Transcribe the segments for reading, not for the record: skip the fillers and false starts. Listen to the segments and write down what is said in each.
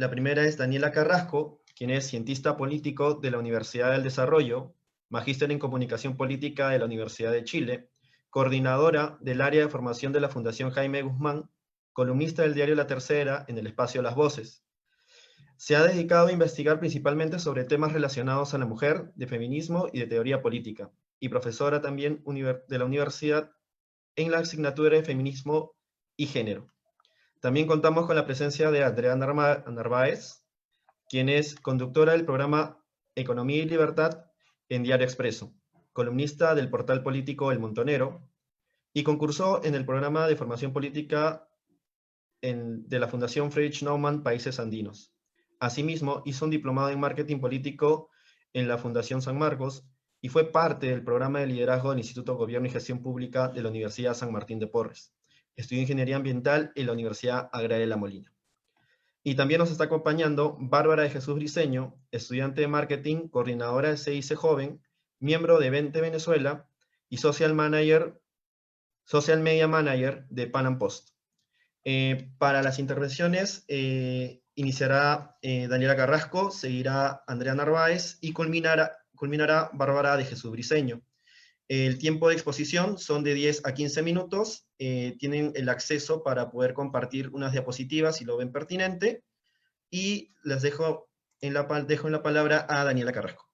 La primera es Daniela Carrasco, quien es cientista político de la Universidad del Desarrollo, magíster en comunicación política de la Universidad de Chile, coordinadora del área de formación de la Fundación Jaime Guzmán, columnista del diario La Tercera en el espacio Las Voces. Se ha dedicado a investigar principalmente sobre temas relacionados a la mujer, de feminismo y de teoría política, y profesora también de la universidad en la asignatura de Feminismo y Género. También contamos con la presencia de Andrea Narváez, quien es conductora del programa Economía y Libertad en Diario Expreso, columnista del portal político El Montonero, y concursó en el programa de formación política de la Fundación Friedrich Naumann Países Andinos. Asimismo, hizo un diplomado en marketing político en la Fundación San Marcos y fue parte del programa de liderazgo del Instituto Gobierno y Gestión Pública de la Universidad San Martín de Porres. Estudió Ingeniería Ambiental en la Universidad Agraria de La Molina. Y también nos está acompañando Bárbara de Jesús Briceño, estudiante de marketing, coordinadora de CIC Joven, miembro de Vente Venezuela y social media manager de Pan Am Post. Para las intervenciones iniciará Daniela Carrasco, seguirá Andrea Narváez y culminará Bárbara de Jesús Briceño. El tiempo de exposición son de 10 a 15 minutos. Tienen el acceso para poder compartir unas diapositivas si lo ven pertinente. Y les dejo en la palabra a Daniela Carrasco.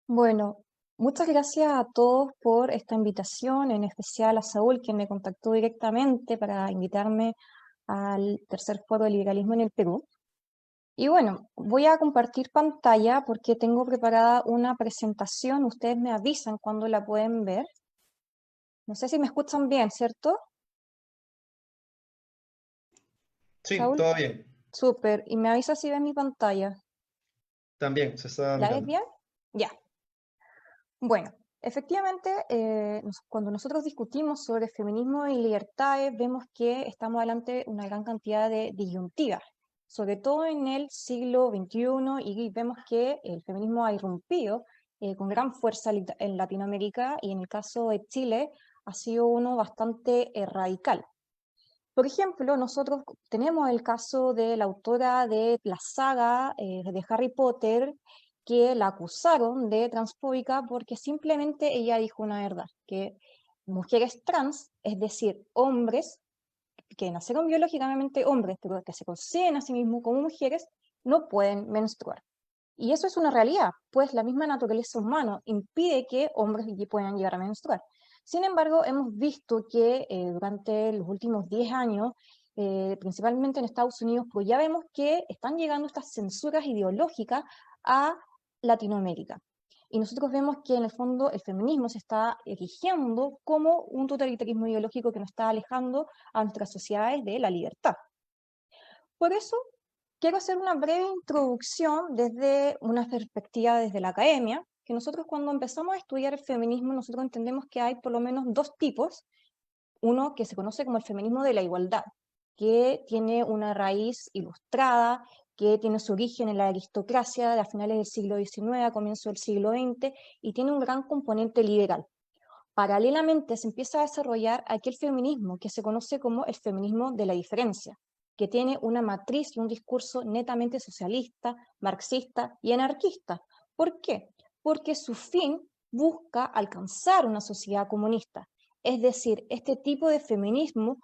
Bueno, muchas gracias a todos por esta invitación, en especial a Saúl, quien me contactó directamente para invitarme al tercer foro de liberalismo en el Perú. Y bueno, voy a compartir pantalla porque tengo preparada una presentación. Ustedes me avisan cuando la pueden ver. No sé si me escuchan bien, ¿cierto? Sí, Saúl, todo bien. súper. Y me avisa si ven mi pantalla. También se está ¿La ves mirando. bien? Ya. Bueno, efectivamente, cuando nosotros discutimos sobre feminismo y libertades, vemos que estamos delante de una gran cantidad de disyuntivas, sobre todo en el siglo XXI, y vemos que el feminismo ha irrumpido con gran fuerza en Latinoamérica, y en el caso de Chile ha sido uno bastante radical. Por ejemplo, nosotros tenemos el caso de la autora de la saga de Harry Potter, que la acusaron de transfóbica porque simplemente ella dijo una verdad, que mujeres trans, es decir, hombres que nacieron biológicamente hombres, pero que se consiguen a sí mismos como mujeres, no pueden menstruar. Y eso es una realidad, pues la misma naturaleza humana impide que hombres puedan llegar a menstruar. Sin embargo, hemos visto que durante los últimos 10 años, principalmente en Estados Unidos, pues ya vemos que están llegando estas censuras ideológicas a Latinoamérica. Y nosotros vemos que en el fondo el feminismo se está erigiendo como un totalitarismo ideológico que nos está alejando a nuestras sociedades de la libertad. Por eso, quiero hacer una breve introducción desde una perspectiva desde la academia, que nosotros cuando empezamos a estudiar el feminismo, nosotros entendemos que hay por lo menos dos tipos. Uno que se conoce como el feminismo de la igualdad, que tiene una raíz ilustrada, que tiene su origen en la aristocracia de a finales del siglo XIX, a comienzos del siglo XX, y tiene un gran componente liberal. Paralelamente se empieza a desarrollar aquel feminismo que se conoce como el feminismo de la diferencia, que tiene una matriz y un discurso netamente socialista, marxista y anarquista. ¿Por qué? Porque su fin busca alcanzar una sociedad comunista. Es decir, este tipo de feminismo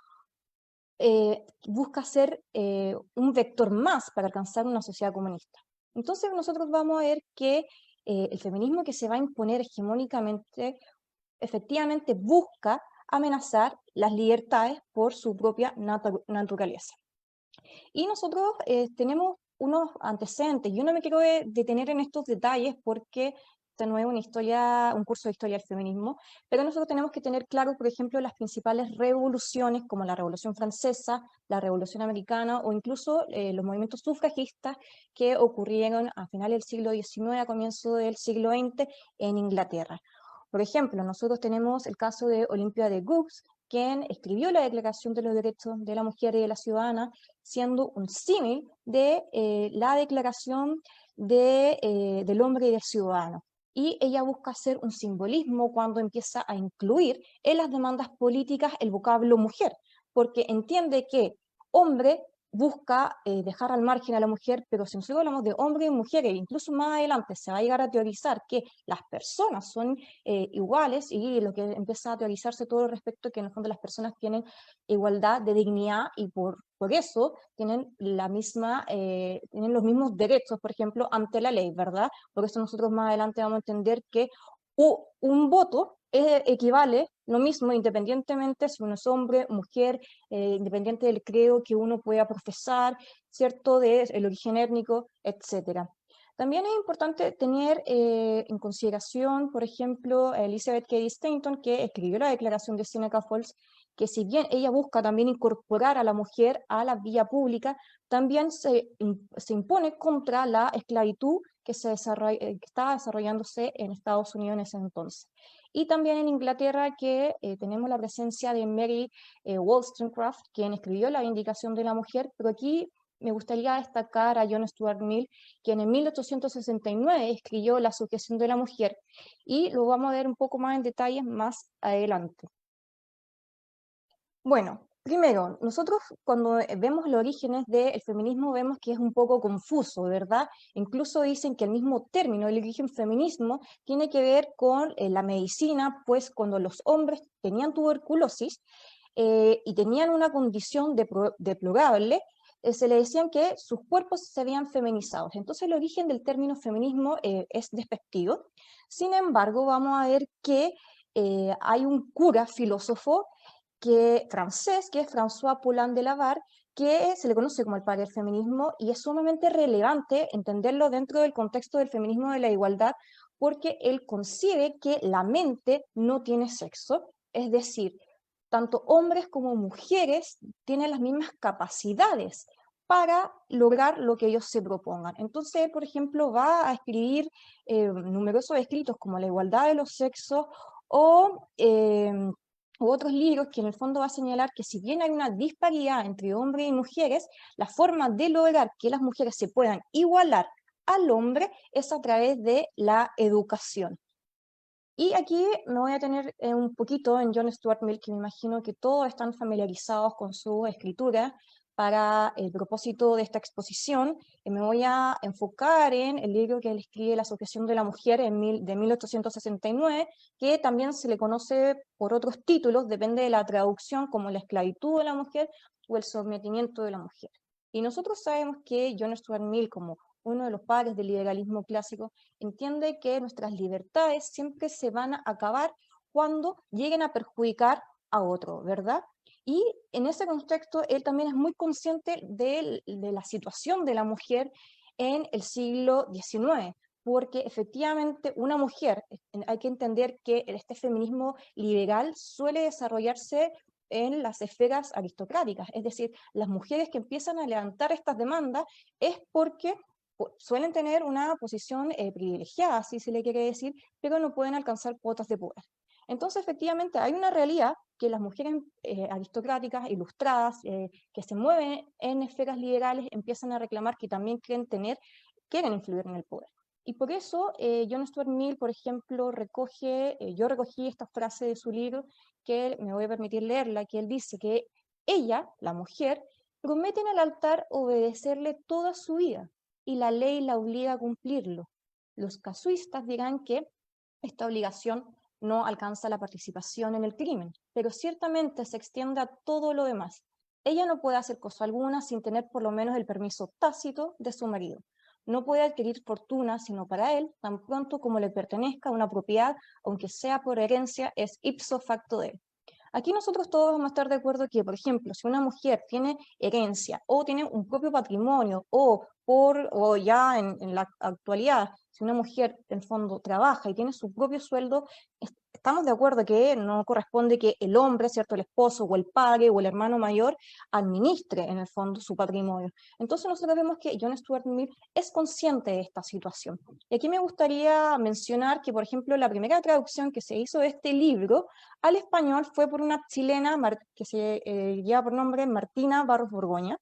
busca ser un vector más para alcanzar una sociedad comunista. Entonces nosotros vamos a ver que el feminismo que se va a imponer hegemónicamente efectivamente busca amenazar las libertades por su propia naturaleza. Y nosotros tenemos unos antecedentes. Yo no me quiero detener en estos detalles porque esta no es una historia, un curso de historia del feminismo, pero nosotros tenemos que tener claro, por ejemplo, las principales revoluciones como la Revolución Francesa, la Revolución Americana o incluso los movimientos sufragistas que ocurrieron a finales del siglo XIX, a comienzos del siglo XX en Inglaterra. Por ejemplo, nosotros tenemos el caso de Olympia de Gouges, quien escribió la Declaración de los Derechos de la Mujer y de la Ciudadana, siendo un símil de la Declaración del Hombre y del Ciudadano. Y ella busca hacer un simbolismo cuando empieza a incluir en las demandas políticas el vocablo mujer, porque entiende que hombre busca dejar al margen a la mujer, pero si nosotros hablamos de hombres y mujeres, incluso más adelante se va a llegar a teorizar que las personas son iguales, y lo que empieza a teorizarse todo respecto a que en el fondo las personas tienen igualdad de dignidad y por eso tienen tienen los mismos derechos, por ejemplo, ante la ley, ¿verdad? Por eso nosotros más adelante vamos a entender que un voto equivale lo mismo independientemente si uno es hombre, mujer, independiente del credo que uno pueda profesar, ¿cierto? El origen étnico, etcétera. También es importante tener en consideración, por ejemplo, a Elizabeth Cady Stanton, que escribió la Declaración de Seneca Falls, que si bien ella busca también incorporar a la mujer a la vía pública, también se impone contra la esclavitud que estaba desarrollándose en Estados Unidos en ese entonces. Y también en Inglaterra, que tenemos la presencia de Mary Wollstonecraft, quien escribió La Vindicación de la Mujer, pero aquí me gustaría destacar a John Stuart Mill, quien en 1869 escribió La Sujeción de la Mujer, y lo vamos a ver un poco más en detalle más adelante. Bueno, primero, nosotros cuando vemos los orígenes del feminismo vemos que es un poco confuso, ¿verdad? Incluso dicen que el mismo término, el origen feminismo, tiene que ver con la medicina, pues cuando los hombres tenían tuberculosis y tenían una condición deplorable, se le decían que sus cuerpos se habían feminizado. Entonces el origen del término feminismo es despectivo. Sin embargo, vamos a ver que hay un cura filósofo francés, que es François Poulain de Lavar, que se le conoce como el padre del feminismo, y es sumamente relevante entenderlo dentro del contexto del feminismo de la igualdad, porque él concibe que la mente no tiene sexo, es decir, tanto hombres como mujeres tienen las mismas capacidades para lograr lo que ellos se propongan. Entonces, por ejemplo, va a escribir numerosos escritos como La igualdad de los sexos o u otros libros que en el fondo va a señalar que si bien hay una disparidad entre hombres y mujeres, la forma de lograr que las mujeres se puedan igualar al hombre es a través de la educación. Y aquí me voy a tener un poquito en John Stuart Mill, que me imagino que todos están familiarizados con su escritura. Para el propósito de esta exposición, me voy a enfocar en el libro que él escribe, La Sujeción de la Mujer, de 1869, que también se le conoce por otros títulos, depende de la traducción, como La esclavitud de la mujer o El sometimiento de la mujer. Y nosotros sabemos que John Stuart Mill, como uno de los padres del liberalismo clásico, entiende que nuestras libertades siempre se van a acabar cuando lleguen a perjudicar a otro, ¿verdad? Y en ese contexto, él también es muy consciente de la situación de la mujer en el siglo XIX, porque efectivamente una mujer, hay que entender que este feminismo liberal suele desarrollarse en las esferas aristocráticas, es decir, las mujeres que empiezan a levantar estas demandas es porque suelen tener una posición privilegiada, si se le quiere decir, pero no pueden alcanzar cuotas de poder. Entonces, efectivamente, hay una realidad que las mujeres aristocráticas, ilustradas, que se mueven en esferas liberales, empiezan a reclamar que también quieren influir en el poder. Y por eso John Stuart Mill, por ejemplo, yo recogí esta frase de su libro, que me voy a permitir leerla, que él dice que ella, la mujer, promete en el altar obedecerle toda su vida, y la ley la obliga a cumplirlo. Los casuistas dirán que esta obligación no alcanza la participación en el crimen, pero ciertamente se extiende a todo lo demás. Ella no puede hacer cosa alguna sin tener por lo menos el permiso tácito de su marido. No puede adquirir fortuna sino para él, tan pronto como le pertenezca una propiedad, aunque sea por herencia, es ipso facto de él. Aquí nosotros todos vamos a estar de acuerdo que, por ejemplo, si una mujer tiene herencia o tiene un propio patrimonio o ya en la actualidad, si una mujer en el fondo trabaja y tiene su propio sueldo, estamos de acuerdo que no corresponde que el hombre, ¿cierto?, el esposo o el padre o el hermano mayor administre en el fondo su patrimonio. Entonces nosotros vemos que John Stuart Mill es consciente de esta situación. Y aquí me gustaría mencionar que, por ejemplo, la primera traducción que se hizo de este libro al español fue por una chilena que se lleva por nombre Martina Barros Borgoña,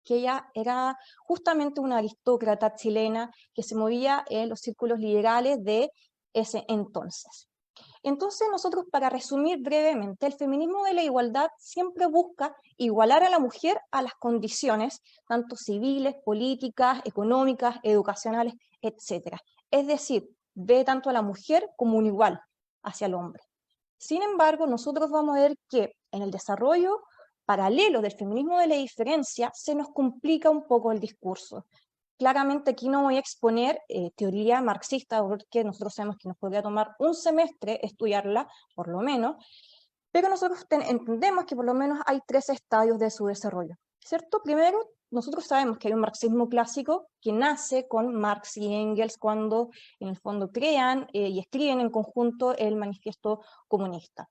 que ella era justamente una aristócrata chilena que se movía en los círculos liberales de ese entonces. Entonces nosotros, para resumir brevemente, el feminismo de la igualdad siempre busca igualar a la mujer a las condiciones, tanto civiles, políticas, económicas, educacionales, etc. Es decir, ve tanto a la mujer como un igual hacia el hombre. Sin embargo, nosotros vamos a ver que en el desarrollo paralelo del feminismo de la diferencia se nos complica un poco el discurso. Claramente aquí no voy a exponer teoría marxista, porque nosotros sabemos que nos podría tomar un semestre estudiarla, por lo menos, pero nosotros entendemos que por lo menos hay tres estadios de su desarrollo, ¿cierto? Primero, nosotros sabemos que hay un marxismo clásico que nace con Marx y Engels cuando en el fondo crean y escriben en conjunto el manifiesto comunista.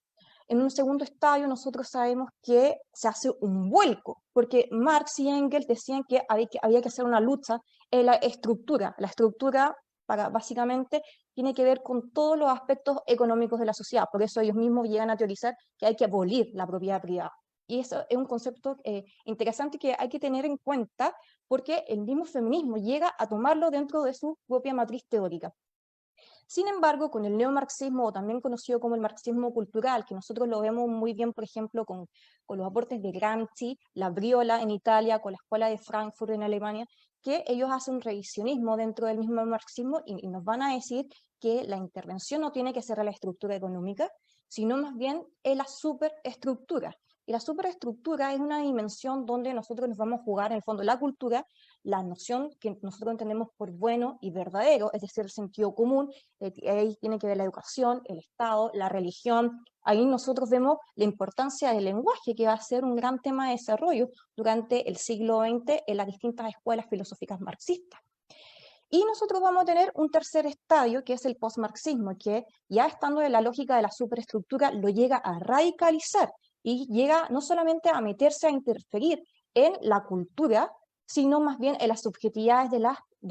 En un segundo estadio nosotros sabemos que se hace un vuelco, porque Marx y Engels decían que había que hacer una lucha en la estructura. La estructura, básicamente, tiene que ver con todos los aspectos económicos de la sociedad. Por eso ellos mismos llegan a teorizar que hay que abolir la propiedad privada. Y eso es un concepto interesante que hay que tener en cuenta, porque el mismo feminismo llega a tomarlo dentro de su propia matriz teórica. Sin embargo, con el neomarxismo, o también conocido como el marxismo cultural, que nosotros lo vemos muy bien, por ejemplo, con los aportes de Gramsci, la Briola en Italia, con la Escuela de Frankfurt en Alemania, que ellos hacen un revisionismo dentro del mismo marxismo y nos van a decir que la intervención no tiene que ser a la estructura económica, sino más bien en la superestructura. Y la superestructura es una dimensión donde nosotros nos vamos a jugar, en el fondo, la cultura, la noción que nosotros entendemos por bueno y verdadero, es decir, el sentido común. Ahí tiene que ver la educación, el Estado, la religión. Ahí nosotros vemos la importancia del lenguaje, que va a ser un gran tema de desarrollo durante el siglo XX en las distintas escuelas filosóficas marxistas. Y nosotros vamos a tener un tercer estadio, que es el postmarxismo, que ya estando en la lógica de la superestructura, lo llega a radicalizar y llega no solamente a meterse a interferir en la cultura, sino más bien en las subjetividades de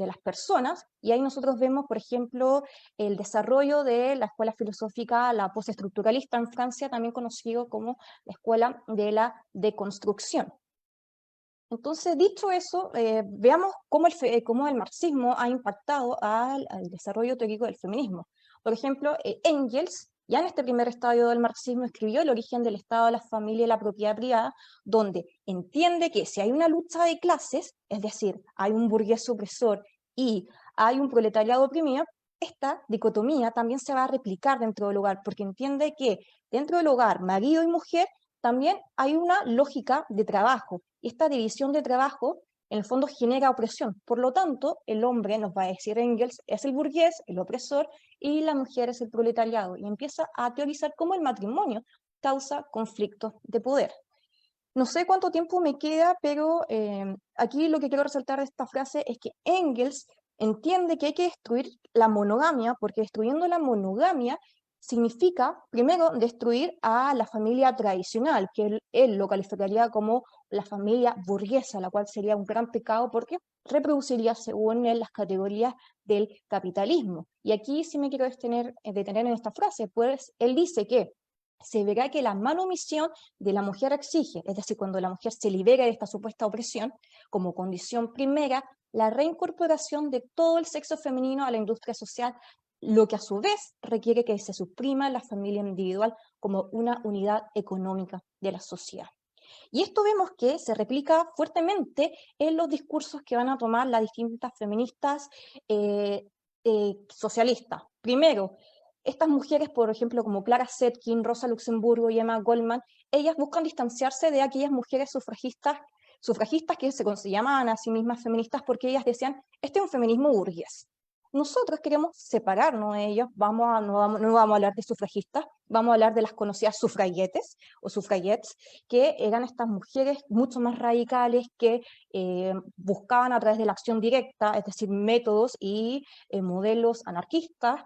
las personas. Y ahí nosotros vemos, por ejemplo, el desarrollo de la escuela filosófica, la postestructuralista en Francia, también conocido como la escuela de la deconstrucción. Entonces, dicho eso, veamos cómo el marxismo ha impactado al desarrollo teórico del feminismo. Por ejemplo, Engels, ya en este primer estadio del marxismo, escribió El origen del Estado, la familia y la propiedad privada, donde entiende que si hay una lucha de clases, es decir, hay un burgués opresor y hay un proletariado oprimido, esta dicotomía también se va a replicar dentro del hogar, porque entiende que dentro del hogar, marido y mujer, también hay una lógica de trabajo. Y esta división de trabajo, en el fondo, genera opresión. Por lo tanto, el hombre, nos va a decir Engels, es el burgués, el opresor, y la mujer es el proletariado. Y empieza a teorizar cómo el matrimonio causa conflictos de poder. No sé cuánto tiempo me queda, pero aquí lo que quiero resaltar de esta frase es que Engels entiende que hay que destruir la monogamia, porque destruyendo la monogamia significa, primero, destruir a la familia tradicional, que él lo calificaría como la familia burguesa, la cual sería un gran pecado porque reproduciría según él las categorías del capitalismo. Y aquí sí me quiero detener en esta frase, pues él dice que se verá que la manumisión de la mujer exige, es decir, cuando la mujer se libera de esta supuesta opresión, como condición primera, la reincorporación de todo el sexo femenino a la industria social, lo que a su vez requiere que se suprima la familia individual como una unidad económica de la sociedad. Y esto vemos que se replica fuertemente en los discursos que van a tomar las distintas feministas socialistas. Primero, estas mujeres, por ejemplo, como Clara Zetkin, Rosa Luxemburgo y Emma Goldman, ellas buscan distanciarse de aquellas mujeres sufragistas que se llamaban a sí mismas feministas porque ellas decían, este es un feminismo burgués. Nosotros queremos separarnos de ellos, no vamos a hablar de sufragistas, vamos a hablar de las conocidas sufraguetes o sufragettes, que eran estas mujeres mucho más radicales que buscaban a través de la acción directa, es decir, métodos y modelos anarquistas,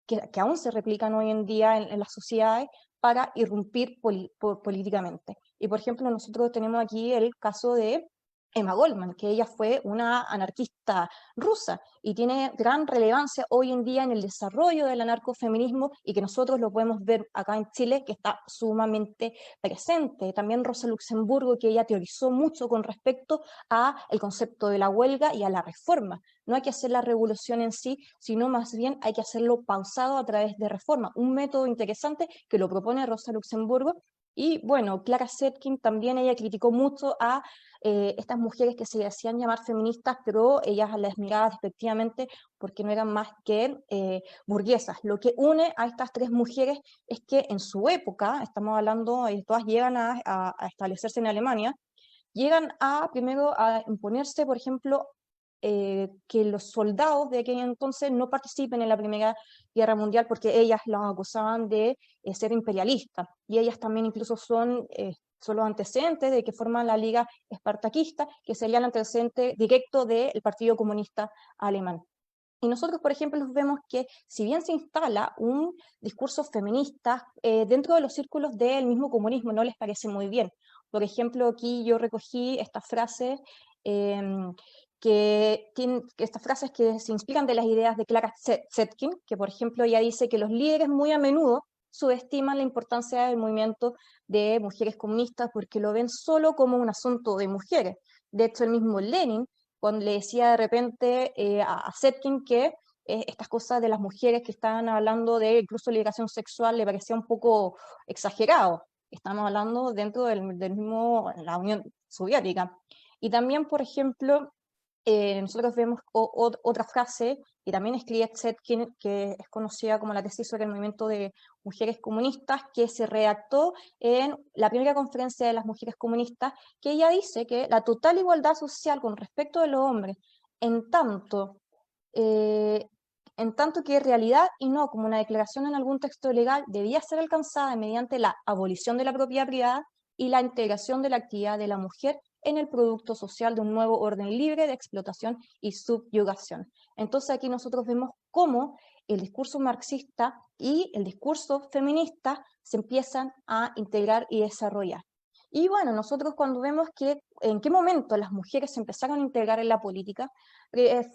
que aún se replican hoy en día en las sociedades para irrumpir políticamente. Y por ejemplo, nosotros tenemos aquí el caso de Emma Goldman, que ella fue una anarquista rusa y tiene gran relevancia hoy en día en el desarrollo del anarcofeminismo y que nosotros lo podemos ver acá en Chile, que está sumamente presente. También Rosa Luxemburgo, que ella teorizó mucho con respecto a el concepto de la huelga y a la reforma. No hay que hacer la revolución en sí, sino más bien hay que hacerlo pausado a través de reforma. Un método interesante que lo propone Rosa Luxemburgo. Y bueno, Clara Zetkin también, ella criticó mucho a estas mujeres que se hacían llamar feministas, pero ellas las miraba despectivamente porque no eran más que burguesas. Lo que une a estas tres mujeres es que en su época, estamos hablando, todas llegan a establecerse en Alemania, llegan a primero a imponerse, por ejemplo, que los soldados de aquel entonces no participen en la Primera Guerra Mundial porque ellas las acusaban de ser imperialistas. Y ellas también incluso son los antecedentes de que forman la Liga Espartaquista, que sería el antecedente directo del Partido Comunista Alemán. Y nosotros, por ejemplo, vemos que si bien se instala un discurso feminista dentro de los círculos del mismo comunismo, no les parece muy bien. Por ejemplo, aquí yo recogí estas frases eh, estas frases que se inspiran de las ideas de Clara Zetkin, que por ejemplo ella dice que los líderes muy a menudo subestiman la importancia del movimiento de mujeres comunistas porque lo ven solo como un asunto de mujeres. De hecho, el mismo Lenin, cuando le decía de repente a Zetkin que estas cosas de las mujeres que estaban hablando de incluso liberación sexual le parecía un poco exagerado. Estamos hablando dentro del mismo, la Unión Soviética. Y también, por ejemplo, nosotros vemos otra frase, y también escribe Zetkin, que es conocida como la tesis sobre el movimiento de mujeres comunistas, que se redactó en la primera conferencia de las mujeres comunistas, que ella dice que la total igualdad social con respecto de los hombres, en tanto, eh, en tanto que realidad y no como una declaración en algún texto legal, debía ser alcanzada mediante la abolición de la propiedad privada y la integración de la actividad de la mujer en el producto social de un nuevo orden libre de explotación y subyugación. Entonces aquí nosotros vemos cómo el discurso marxista y el discurso feminista se empiezan a integrar y desarrollar. Y bueno, nosotros cuando vemos que en qué momento las mujeres se empezaron a integrar en la política,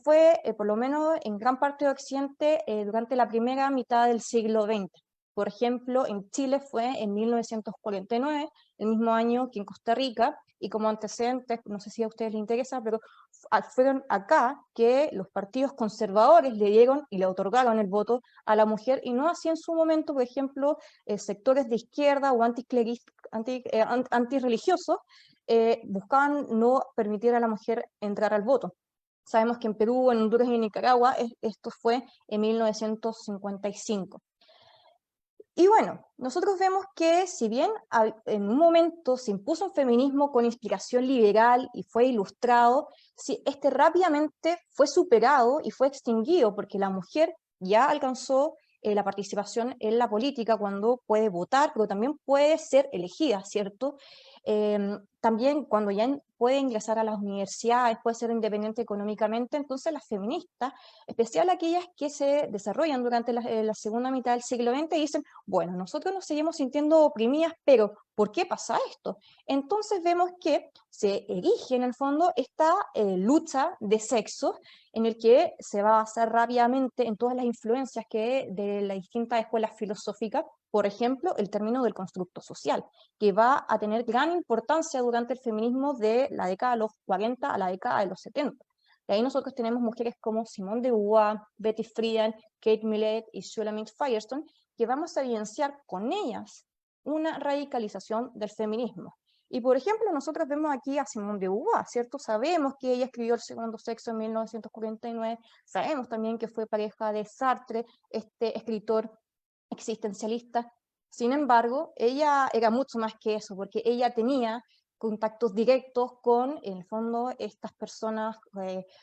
fue por lo menos en gran parte de Occidente durante la primera mitad del siglo XX. Por ejemplo, en Chile fue en 1949, el mismo año que en Costa Rica, y como antecedentes, no sé si a ustedes les interesa, pero fueron acá que los partidos conservadores le dieron y le otorgaron el voto a la mujer, y no así en su momento, por ejemplo, sectores de izquierda o antirreligiosos buscaban no permitir a la mujer entrar al voto. Sabemos que en Perú, en Honduras y en Nicaragua esto fue en 1955. Y bueno, nosotros vemos que si bien en un momento se impuso un feminismo con inspiración liberal y fue ilustrado, este rápidamente fue superado y fue extinguido porque la mujer ya alcanzó la participación en la política cuando puede votar, pero también puede ser elegida, ¿cierto? También cuando ya puede ingresar a las universidades, puede ser independiente económicamente, entonces las feministas, especial aquellas que se desarrollan durante la segunda mitad del siglo XX, dicen, bueno, nosotros nos seguimos sintiendo oprimidas, pero ¿por qué pasa esto? Entonces vemos que se erige en el fondo esta lucha de sexos en el que se va a basar rápidamente en todas las influencias que de las distintas escuelas filosóficas, por ejemplo, el término del constructo social, que va a tener gran importancia durante el feminismo de la década de los 40 a la década de los 70. Y ahí nosotros tenemos mujeres como Simone de Beauvoir, Betty Friedan, Kate Millett y Shulamit Firestone, que vamos a evidenciar con ellas una radicalización del feminismo. Y por ejemplo, nosotros vemos aquí a Simone de Beauvoir, ¿cierto? Sabemos que ella escribió El segundo sexo en 1949, sabemos también que fue pareja de Sartre, este escritor existencialista. Sin embargo, ella era mucho más que eso, porque ella tenía contactos directos con, en el fondo, estas personas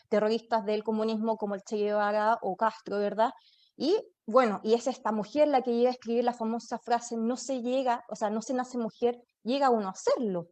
terroristas del comunismo como el Che Guevara o Castro, ¿verdad? Y bueno, y es esta mujer la que llega a escribir la famosa frase, no se llega, o sea, no se nace mujer, llega uno a serlo.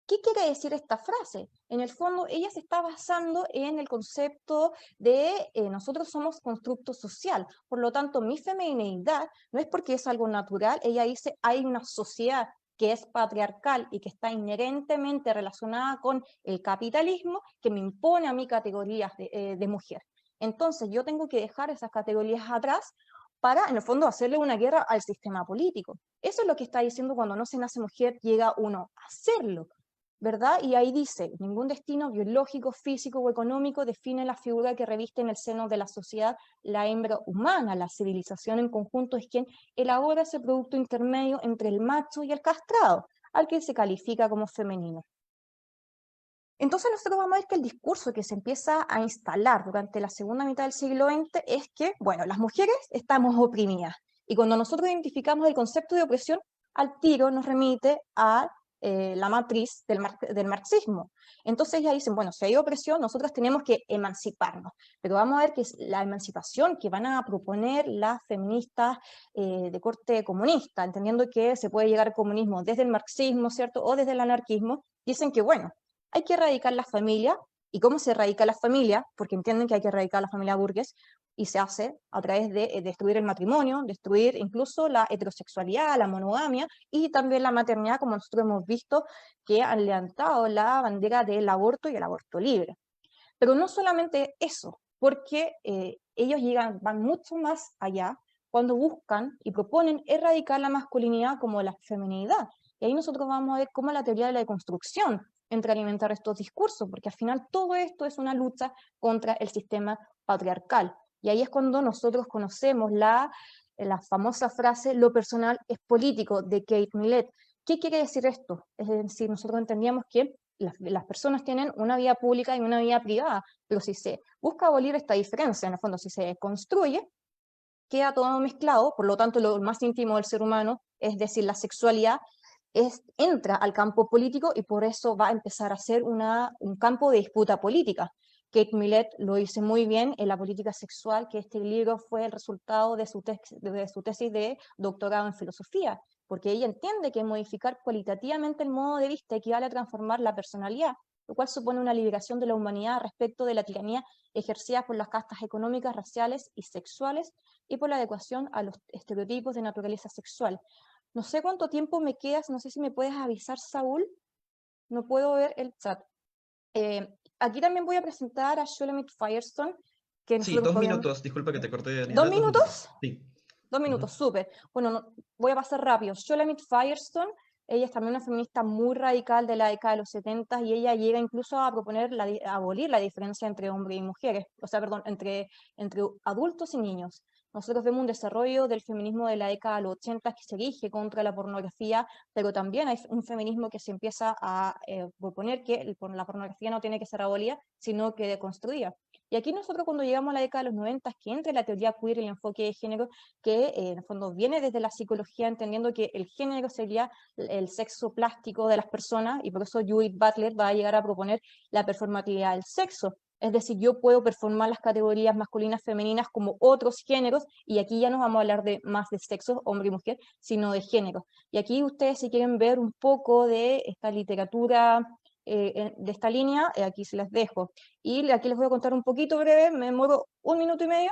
¿Qué quiere decir esta frase? En el fondo, ella se está basando en el concepto de nosotros somos constructo social, por lo tanto, mi femineidad no es porque es algo natural, ella dice hay una sociedad que es patriarcal y que está inherentemente relacionada con el capitalismo, que me impone a mí categorías de mujer. Entonces yo tengo que dejar esas categorías atrás para, en el fondo, hacerle una guerra al sistema político. Eso es lo que está diciendo cuando no se nace mujer, llega uno a hacerlo, ¿verdad? Y ahí dice, ningún destino biológico, físico o económico define la figura que reviste en el seno de la sociedad la hembra humana. La civilización en conjunto es quien elabora ese producto intermedio entre el macho y el castrado, al que se califica como femenino. Entonces nosotros vamos a ver que el discurso que se empieza a instalar durante la segunda mitad del siglo XX es que, bueno, las mujeres estamos oprimidas. Y cuando nosotros identificamos el concepto de opresión, al tiro nos remite a la matriz del marxismo. Entonces ya dicen, bueno, si hay opresión, nosotros tenemos que emanciparnos. Pero vamos a ver que es la emancipación que van a proponer las feministas de corte comunista, entendiendo que se puede llegar al comunismo desde el marxismo, ¿cierto? O desde el anarquismo, dicen que, bueno, hay que erradicar la familia. ¿Y cómo se erradica la familia? Porque entienden que hay que erradicar la familia burgués, y se hace a través de destruir el matrimonio, destruir incluso la heterosexualidad, la monogamia, y también la maternidad, como nosotros hemos visto, que han levantado la bandera del aborto y el aborto libre. Pero no solamente eso, porque ellos van mucho más allá cuando buscan y proponen erradicar la masculinidad como la feminidad. Y ahí nosotros vamos a ver cómo la teoría de la deconstrucción entra a alimentar estos discursos, porque al final todo esto es una lucha contra el sistema patriarcal. Y ahí es cuando nosotros conocemos la famosa frase, lo personal es político, de Kate Millett. ¿Qué quiere decir esto? Es decir, nosotros entendíamos que las personas tienen una vida pública y una vida privada, pero si se busca abolir esta diferencia, en el fondo, si se construye, queda todo mezclado, por lo tanto, lo más íntimo del ser humano, es decir, la sexualidad, entra al campo político y por eso va a empezar a ser un campo de disputa política. Kate Millett lo dice muy bien en La política sexual, que este libro fue el resultado de su tesis de doctorado en filosofía, porque ella entiende que modificar cualitativamente el modo de vista equivale a transformar la personalidad, lo cual supone una liberación de la humanidad respecto de la tiranía ejercida por las castas económicas, raciales y sexuales, y por la adecuación a los estereotipos de naturaleza sexual. No sé cuánto tiempo me quedas, no sé si me puedes avisar, Saúl, no puedo ver el chat. Aquí también voy a presentar a Shulamit Firestone, que Sí, nosotros 2 minutos, disculpa que te corté, ¿2 Daniela, 2 minutos. minutos? Sí. 2 minutos, súper. Bueno, voy a pasar rápido. Shulamit Firestone, ella es también una feminista muy radical de la década de los 70 y ella llega incluso a proponer abolir la diferencia entre hombres y mujeres, o sea, perdón, entre adultos y niños. Nosotros vemos un desarrollo del feminismo de la década de los 80 que se erige contra la pornografía, pero también hay un feminismo que se empieza a proponer que la pornografía no tiene que ser abolida, sino que deconstruida. Y aquí nosotros cuando llegamos a la década de los 90, que entra la teoría queer y el enfoque de género, que en el fondo viene desde la psicología, entendiendo que el género sería el sexo plástico de las personas, y por eso Judith Butler va a llegar a proponer la performatividad del sexo. Es decir, yo puedo performar las categorías masculinas, femeninas como otros géneros, y aquí ya no vamos a hablar más de sexo, hombre y mujer, sino de género. Y aquí ustedes, si quieren ver un poco de esta literatura de esta línea, aquí se las dejo. Y aquí les voy a contar un poquito breve, me demoro 1 minuto y medio,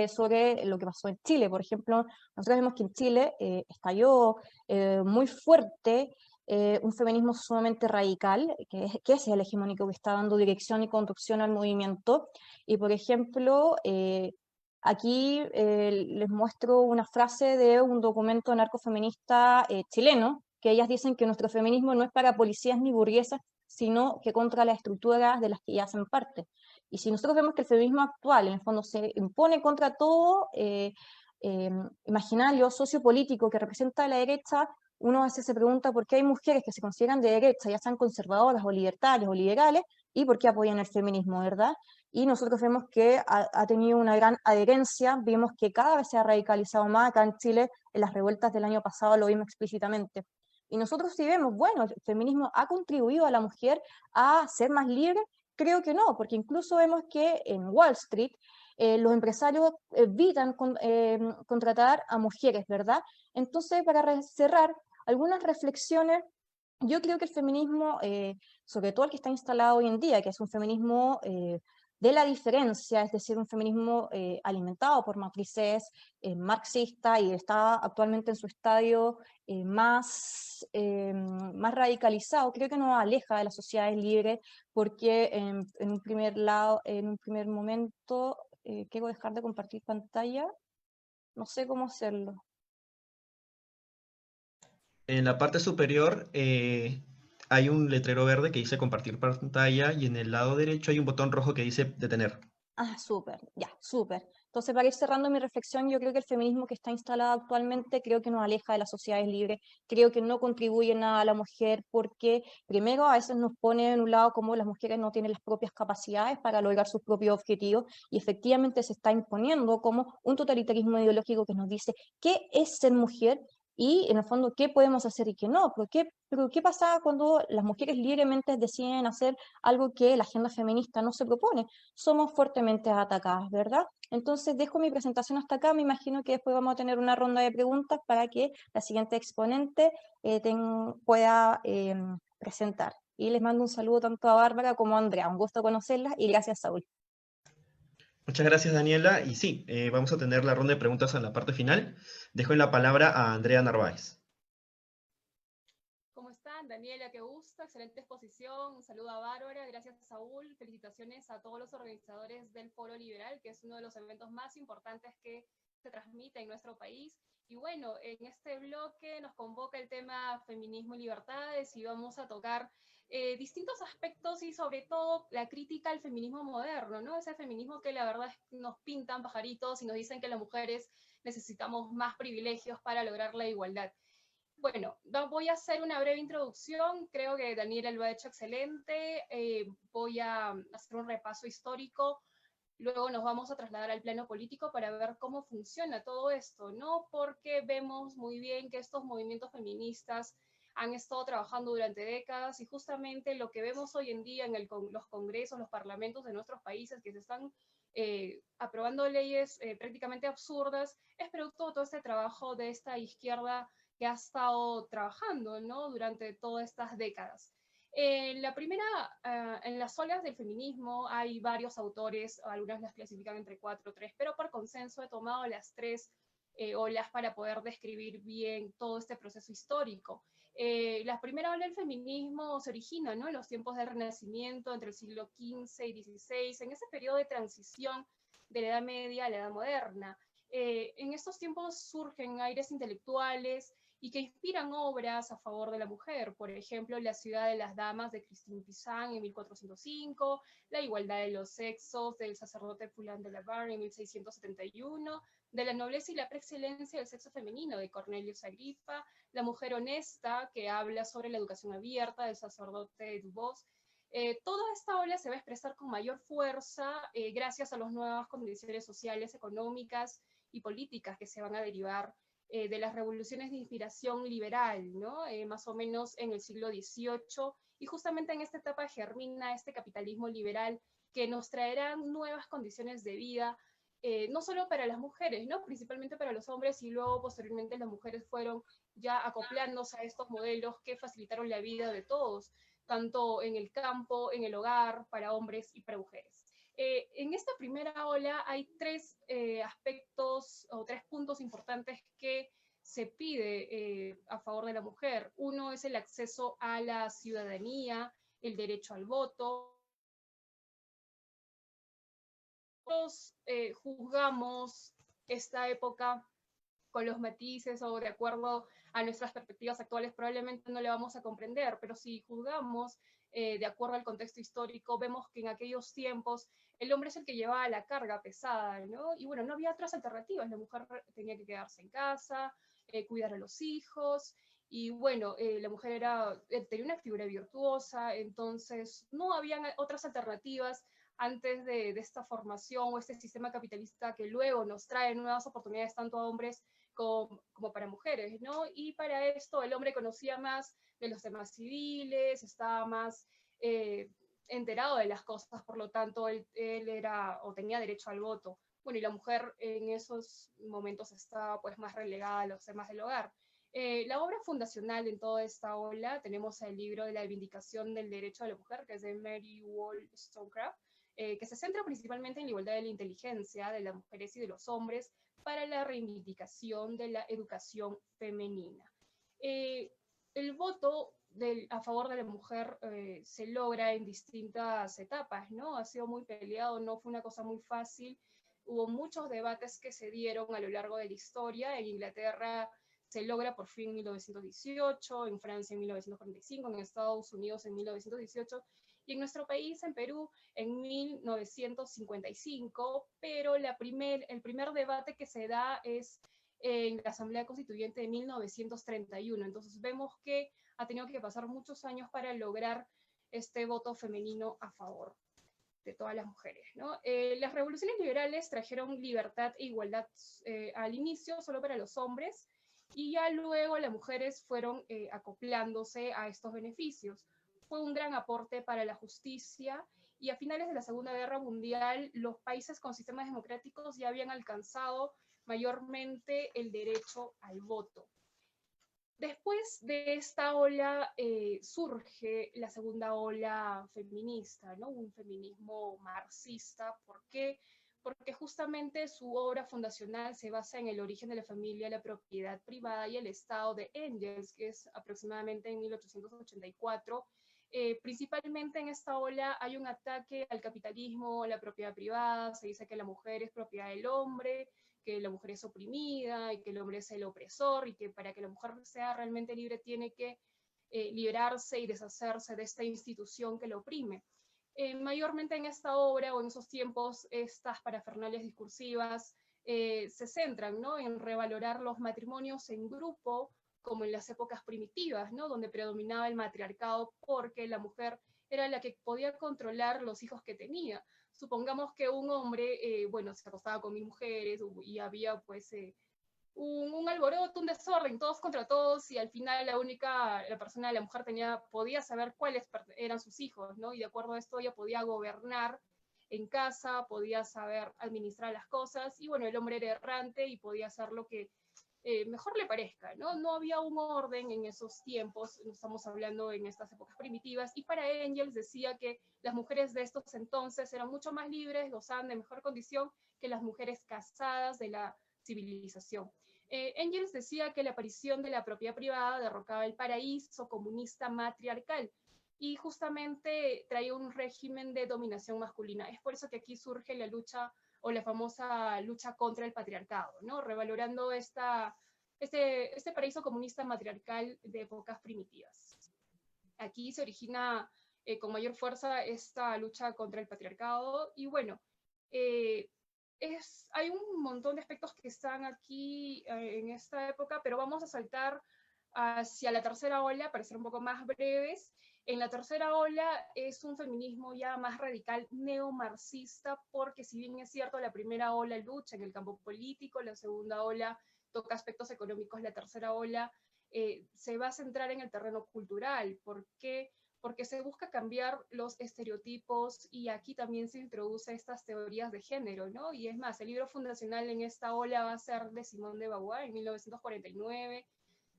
sobre lo que pasó en Chile. Por ejemplo, nosotros vemos que en Chile estalló muy fuerte un feminismo sumamente radical, que es el hegemónico que está dando dirección y conducción al movimiento. Y por ejemplo, aquí les muestro una frase de un documento narcofeminista chileno, que ellas dicen que nuestro feminismo no es para policías ni burguesas, sino que contra las estructuras de las que ya hacen parte. Y si nosotros vemos que el feminismo actual, en el fondo, se impone contra todo imaginario sociopolítico que representa a la derecha, uno a veces se pregunta por qué hay mujeres que se consideran de derecha, ya sean conservadoras o libertarias o liberales, y por qué apoyan el feminismo, ¿verdad? Y nosotros vemos que ha tenido una gran adherencia, vimos que cada vez se ha radicalizado más acá en Chile, en las revueltas del año pasado lo vimos explícitamente. Y nosotros sí vemos, bueno, el feminismo ha contribuido a la mujer a ser más libre. Creo que no, porque incluso vemos que en Wall Street los empresarios evitan contratar a mujeres, ¿verdad? Entonces, para cerrar, algunas reflexiones. Yo creo que el feminismo, sobre todo el que está instalado hoy en día, que es un feminismo de la diferencia, es decir, un feminismo alimentado por matrices marxistas y está actualmente en su estadio más radicalizado, creo que nos aleja de las sociedades libres porque en un primer momento, quiero dejar de compartir pantalla, no sé cómo hacerlo. En la parte superior hay un letrero verde que dice compartir pantalla y en el lado derecho hay un botón rojo que dice detener. Ah, súper, ya, súper. Entonces, para ir cerrando mi reflexión, yo creo que el feminismo que está instalado actualmente creo que nos aleja de las sociedades libres, creo que no contribuye nada a la mujer porque primero a veces nos pone en un lado como las mujeres no tienen las propias capacidades para lograr sus propios objetivos y efectivamente se está imponiendo como un totalitarismo ideológico que nos dice qué es ser mujer y en el fondo qué podemos hacer y qué no. Pero qué pasa cuando las mujeres libremente deciden hacer algo que la agenda feminista no se propone? Somos fuertemente atacadas, ¿verdad? Entonces dejo mi presentación hasta acá, me imagino que después vamos a tener una ronda de preguntas para que la siguiente exponente pueda presentar. Y les mando un saludo tanto a Bárbara como a Andrea, un gusto conocerlas y gracias, Saúl. Muchas gracias, Daniela. Y sí, vamos a tener la ronda de preguntas en la parte final. Dejo en la palabra a Andrea Narváez. ¿Cómo están? Daniela, qué gusto, excelente exposición. Un saludo a Bárbara, gracias a Saúl. Felicitaciones a todos los organizadores del Foro Liberal, que es uno de los eventos más importantes que se transmite en nuestro país. Y bueno, en este bloque nos convoca el tema feminismo y libertades y vamos a tocar distintos aspectos y sobre todo la crítica al feminismo moderno, ¿no? Ese feminismo que la verdad es que nos pintan pajaritos y nos dicen que las mujeres necesitamos más privilegios para lograr la igualdad. Bueno, voy a hacer una breve introducción, creo que Daniela lo ha hecho excelente, voy a hacer un repaso histórico, luego nos vamos a trasladar al plano político para ver cómo funciona todo esto, ¿no? Porque vemos muy bien que estos movimientos feministas han estado trabajando durante décadas y justamente lo que vemos hoy en día en los congresos, los parlamentos de nuestros países que se están aprobando leyes prácticamente absurdas, es producto de todo este trabajo de esta izquierda que ha estado trabajando, ¿no? Durante todas estas décadas. La primera, en las olas del feminismo hay varios autores, algunas las clasifican entre 4 o 3, pero por consenso he tomado las 3 olas para poder describir bien todo este proceso histórico. La primera ola del feminismo se origina, ¿no?, en los tiempos del Renacimiento, entre el siglo XV y XVI, en ese periodo de transición de la Edad Media a la Edad Moderna. En estos tiempos surgen aires intelectuales y que inspiran obras a favor de la mujer, por ejemplo, La ciudad de las damas de Christine Pizan en 1405, La igualdad de los sexos del sacerdote Fulán de la Barre en 1671, De la nobleza y la preexcelencia del sexo femenino de Cornelius Agripa, La mujer honesta, que habla sobre la educación abierta del sacerdote Dubos. Toda esta ola se va a expresar con mayor fuerza gracias a las nuevas condiciones sociales, económicas y políticas que se van a derivar de las revoluciones de inspiración liberal, ¿no? Más o menos en el siglo XVIII, y justamente en esta etapa germina este capitalismo liberal que nos traerá nuevas condiciones de vida, no solo para las mujeres, ¿no?, principalmente para los hombres, y luego posteriormente las mujeres fueron ya acoplándose a estos modelos que facilitaron la vida de todos, tanto en el campo, en el hogar, para hombres y para mujeres. En esta primera ola hay 3 aspectos o 3 puntos importantes que se pide a favor de la mujer. Uno es el acceso a la ciudadanía, el derecho al voto. Nosotros juzgamos esta época con los matices o de acuerdo a nuestras perspectivas actuales, probablemente no le vamos a comprender, pero si juzgamos de acuerdo al contexto histórico, vemos que en aquellos tiempos el hombre es el que llevaba la carga pesada, ¿no? Y bueno, no había otras alternativas, la mujer tenía que quedarse en casa, cuidar a los hijos, y bueno, la mujer tenía una figura virtuosa, entonces no habían otras alternativas antes de esta formación o este sistema capitalista que luego nos trae nuevas oportunidades tanto a hombres como para mujeres, ¿no? Y para esto el hombre conocía más de los temas civiles, estaba más enterado de las cosas, por lo tanto él era o tenía derecho al voto. Bueno, y la mujer en esos momentos estaba pues más relegada a los temas del hogar. La obra fundacional en toda esta ola, tenemos el libro de la Vindicación del Derecho de la Mujer, que es de Mary Wollstonecraft. que se centra principalmente en la igualdad de la inteligencia de las mujeres y de los hombres para la reivindicación de la educación femenina. El voto a favor de la mujer se logra en distintas etapas, ¿no? Ha sido muy peleado, no fue una cosa muy fácil. Hubo muchos debates que se dieron a lo largo de la historia. En Inglaterra se logra por fin en 1918, en Francia en 1945, en Estados Unidos en 1918, y en nuestro país, en Perú, en 1955, pero el primer debate que se da es en la Asamblea Constituyente de 1931. Entonces vemos que ha tenido que pasar muchos años para lograr este voto femenino a favor de todas las mujeres, ¿no? Las revoluciones liberales trajeron libertad e igualdad al inicio solo para los hombres, y ya luego las mujeres fueron acoplándose a estos beneficios. Fue un gran aporte para la justicia, y a finales de la Segunda Guerra Mundial los países con sistemas democráticos ya habían alcanzado mayormente el derecho al voto. Después de esta ola surge la segunda ola feminista, ¿no? Un feminismo marxista. ¿Por qué? Porque justamente su obra fundacional se basa en el origen de la familia, la propiedad privada y el Estado de Engels, que es aproximadamente en 1884. Principalmente en esta ola hay un ataque al capitalismo, a la propiedad privada. Se dice que la mujer es propiedad del hombre, que la mujer es oprimida y que el hombre es el opresor, y que para que la mujer sea realmente libre tiene que liberarse y deshacerse de esta institución que la oprime. Mayormente en esta obra o en esos tiempos, estas parafernalias discursivas se centran, ¿no?, en revalorar los matrimonios en grupo, como en las épocas primitivas, ¿no?, donde predominaba el matriarcado, porque la mujer era la que podía controlar los hijos que tenía. Supongamos que un hombre, bueno, se acostaba con 1000 mujeres y había pues un alboroto, un desorden, todos contra todos, y al final la persona, la mujer podía saber cuáles eran sus hijos, ¿no? Y de acuerdo a esto ella podía gobernar en casa, podía saber administrar las cosas, y bueno, el hombre era errante y podía hacer lo que mejor le parezca, ¿no? No había un orden en esos tiempos, no estamos hablando en estas épocas primitivas, y para Engels decía que las mujeres de estos entonces eran mucho más libres, gozaban de mejor condición que las mujeres casadas de la civilización. Engels decía que la aparición de la propiedad privada derrocaba el paraíso comunista matriarcal, y justamente traía un régimen de dominación masculina. Es por eso que aquí surge la lucha, o la famosa lucha contra el patriarcado, ¿no? Revalorando este paraíso comunista matriarcal de épocas primitivas. Aquí se origina con mayor fuerza esta lucha contra el patriarcado, y bueno, hay un montón de aspectos que están aquí en esta época, pero vamos a saltar hacia la tercera ola para ser un poco más breves. En la tercera ola es un feminismo ya más radical neomarxista, porque si bien es cierto, la primera ola lucha en el campo político, la segunda ola toca aspectos económicos, la tercera ola se va a centrar en el terreno cultural. ¿Por qué? Porque se busca cambiar los estereotipos, y aquí también se introduce estas teorías de género, ¿no? Y es más, el libro fundacional en esta ola va a ser de Simone de Beauvoir en 1949,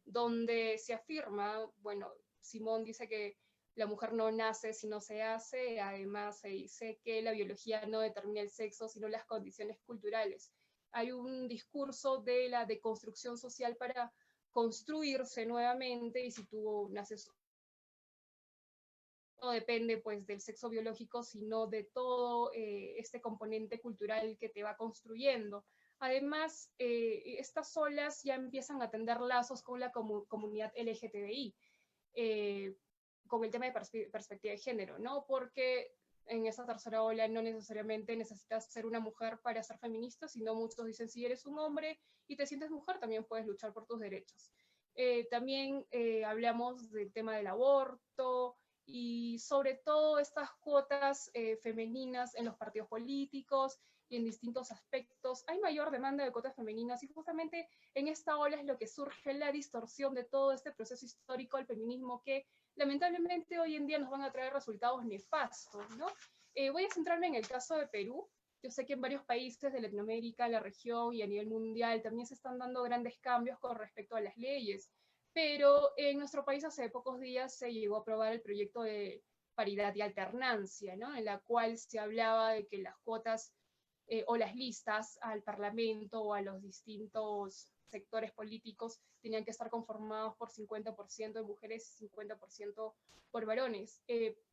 donde se afirma, bueno, Simone dice que la mujer no nace sino se hace. Además se dice que la biología no determina el sexo, sino las condiciones culturales. Hay un discurso de la deconstrucción social para construirse nuevamente, y si tú naces, no depende pues del sexo biológico, sino de todo este componente cultural que te va construyendo. Además, estas olas ya empiezan a tender lazos con la comunidad LGTBI, con el tema de perspectiva de género, ¿no? Porque en esa tercera ola no necesariamente necesitas ser una mujer para ser feminista, sino muchos dicen, si eres un hombre y te sientes mujer, también puedes luchar por tus derechos. También hablamos del tema del aborto, y sobre todo estas cuotas femeninas en los partidos políticos y en distintos aspectos. Hay mayor demanda de cuotas femeninas, y justamente en esta ola es lo que surge la distorsión de todo este proceso histórico del feminismo, que lamentablemente hoy en día nos van a traer resultados nefastos, ¿no? Voy a centrarme en el caso de Perú. Yo sé que en varios países de Latinoamérica, la región y a nivel mundial también se están dando grandes cambios con respecto a las leyes, pero en nuestro país hace pocos días se llegó a aprobar el proyecto paridad y alternancia, ¿no? En la cual se hablaba de que las cuotas o las listas al Parlamento o a los distintos sectores políticos tenían que estar conformados por 50% de mujeres y 50% por varones.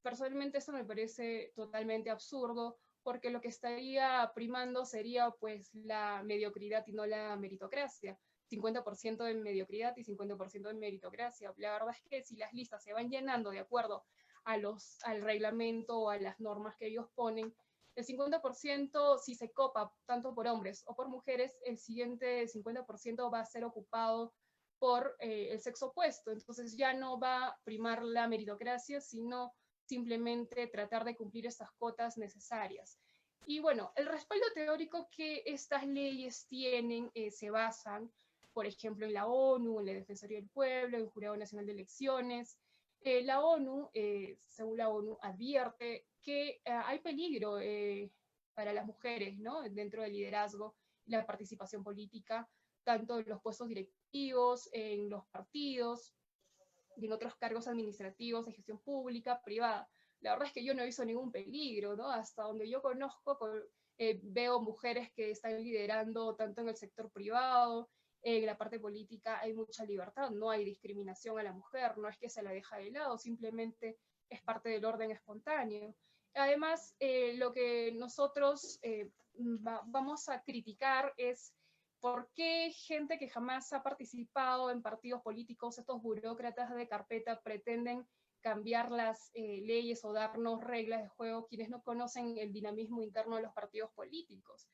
Personalmente esto me parece totalmente absurdo, porque lo que estaría primando sería pues la mediocridad y no la meritocracia. 50% de mediocridad y 50% de meritocracia. La verdad es que si las listas se van llenando de acuerdo al reglamento o a las normas que ellos ponen, el 50% si se copa tanto por hombres o por mujeres, el siguiente 50% va a ser ocupado por el sexo opuesto. Entonces ya no va a primar la meritocracia, sino simplemente tratar de cumplir estas cuotas necesarias. Y bueno, el respaldo teórico que estas leyes tienen se basan, por ejemplo, en la ONU, en la Defensoría del Pueblo, en el Jurado Nacional de Elecciones. La ONU, según la ONU, advierte que hay peligro para las mujeres, ¿no? Dentro del liderazgo y la participación política, tanto en los puestos directivos, en los partidos y en otros cargos administrativos de gestión pública, privada. La verdad es que yo no he visto ningún peligro, ¿no? Hasta donde yo conozco, veo mujeres que están liderando tanto en el sector privado, en la parte política hay mucha libertad, no hay discriminación a la mujer, no es que se la deja de lado, simplemente es parte del orden espontáneo. Además, lo que nosotros vamos a criticar es por qué gente que jamás ha participado en partidos políticos, estos burócratas de carpeta, pretenden cambiar las leyes o darnos reglas de juego quienes no conocen el dinamismo interno de los partidos políticos.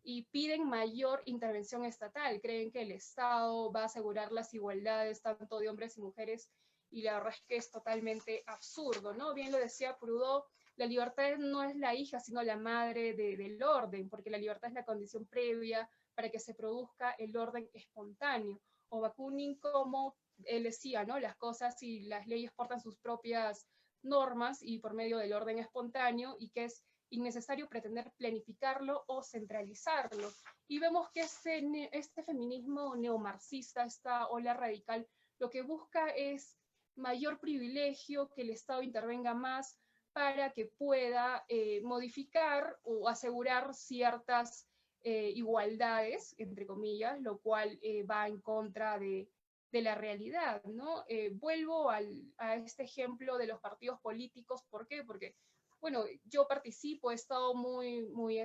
Y piden mayor intervención estatal, creen que el Estado va a asegurar las igualdades tanto de hombres y mujeres, y la verdad es que es totalmente absurdo, ¿no? Bien lo decía Proudhon, la libertad no es la hija, sino la madre del orden, porque la libertad es la condición previa para que se produzca el orden espontáneo. O Bakunin, como él decía, ¿no? Las cosas y las leyes portan sus propias normas y por medio del orden espontáneo, y que es innecesario pretender planificarlo o centralizarlo. Y vemos que este feminismo neomarxista, esta ola radical, lo que busca es mayor privilegio, que el Estado intervenga más para que pueda modificar o asegurar ciertas igualdades, entre comillas, lo cual va en contra de la realidad, ¿no? Vuelvo a este ejemplo de los partidos políticos. ¿Por qué? Porque, bueno, yo participo, he estado muy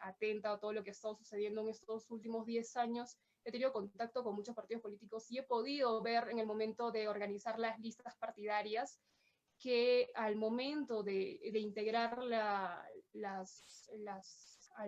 atenta a todo lo que ha estado sucediendo en estos últimos 10 años, he tenido contacto con muchos partidos políticos y he podido ver en el momento de organizar las listas partidarias que al momento de integrar a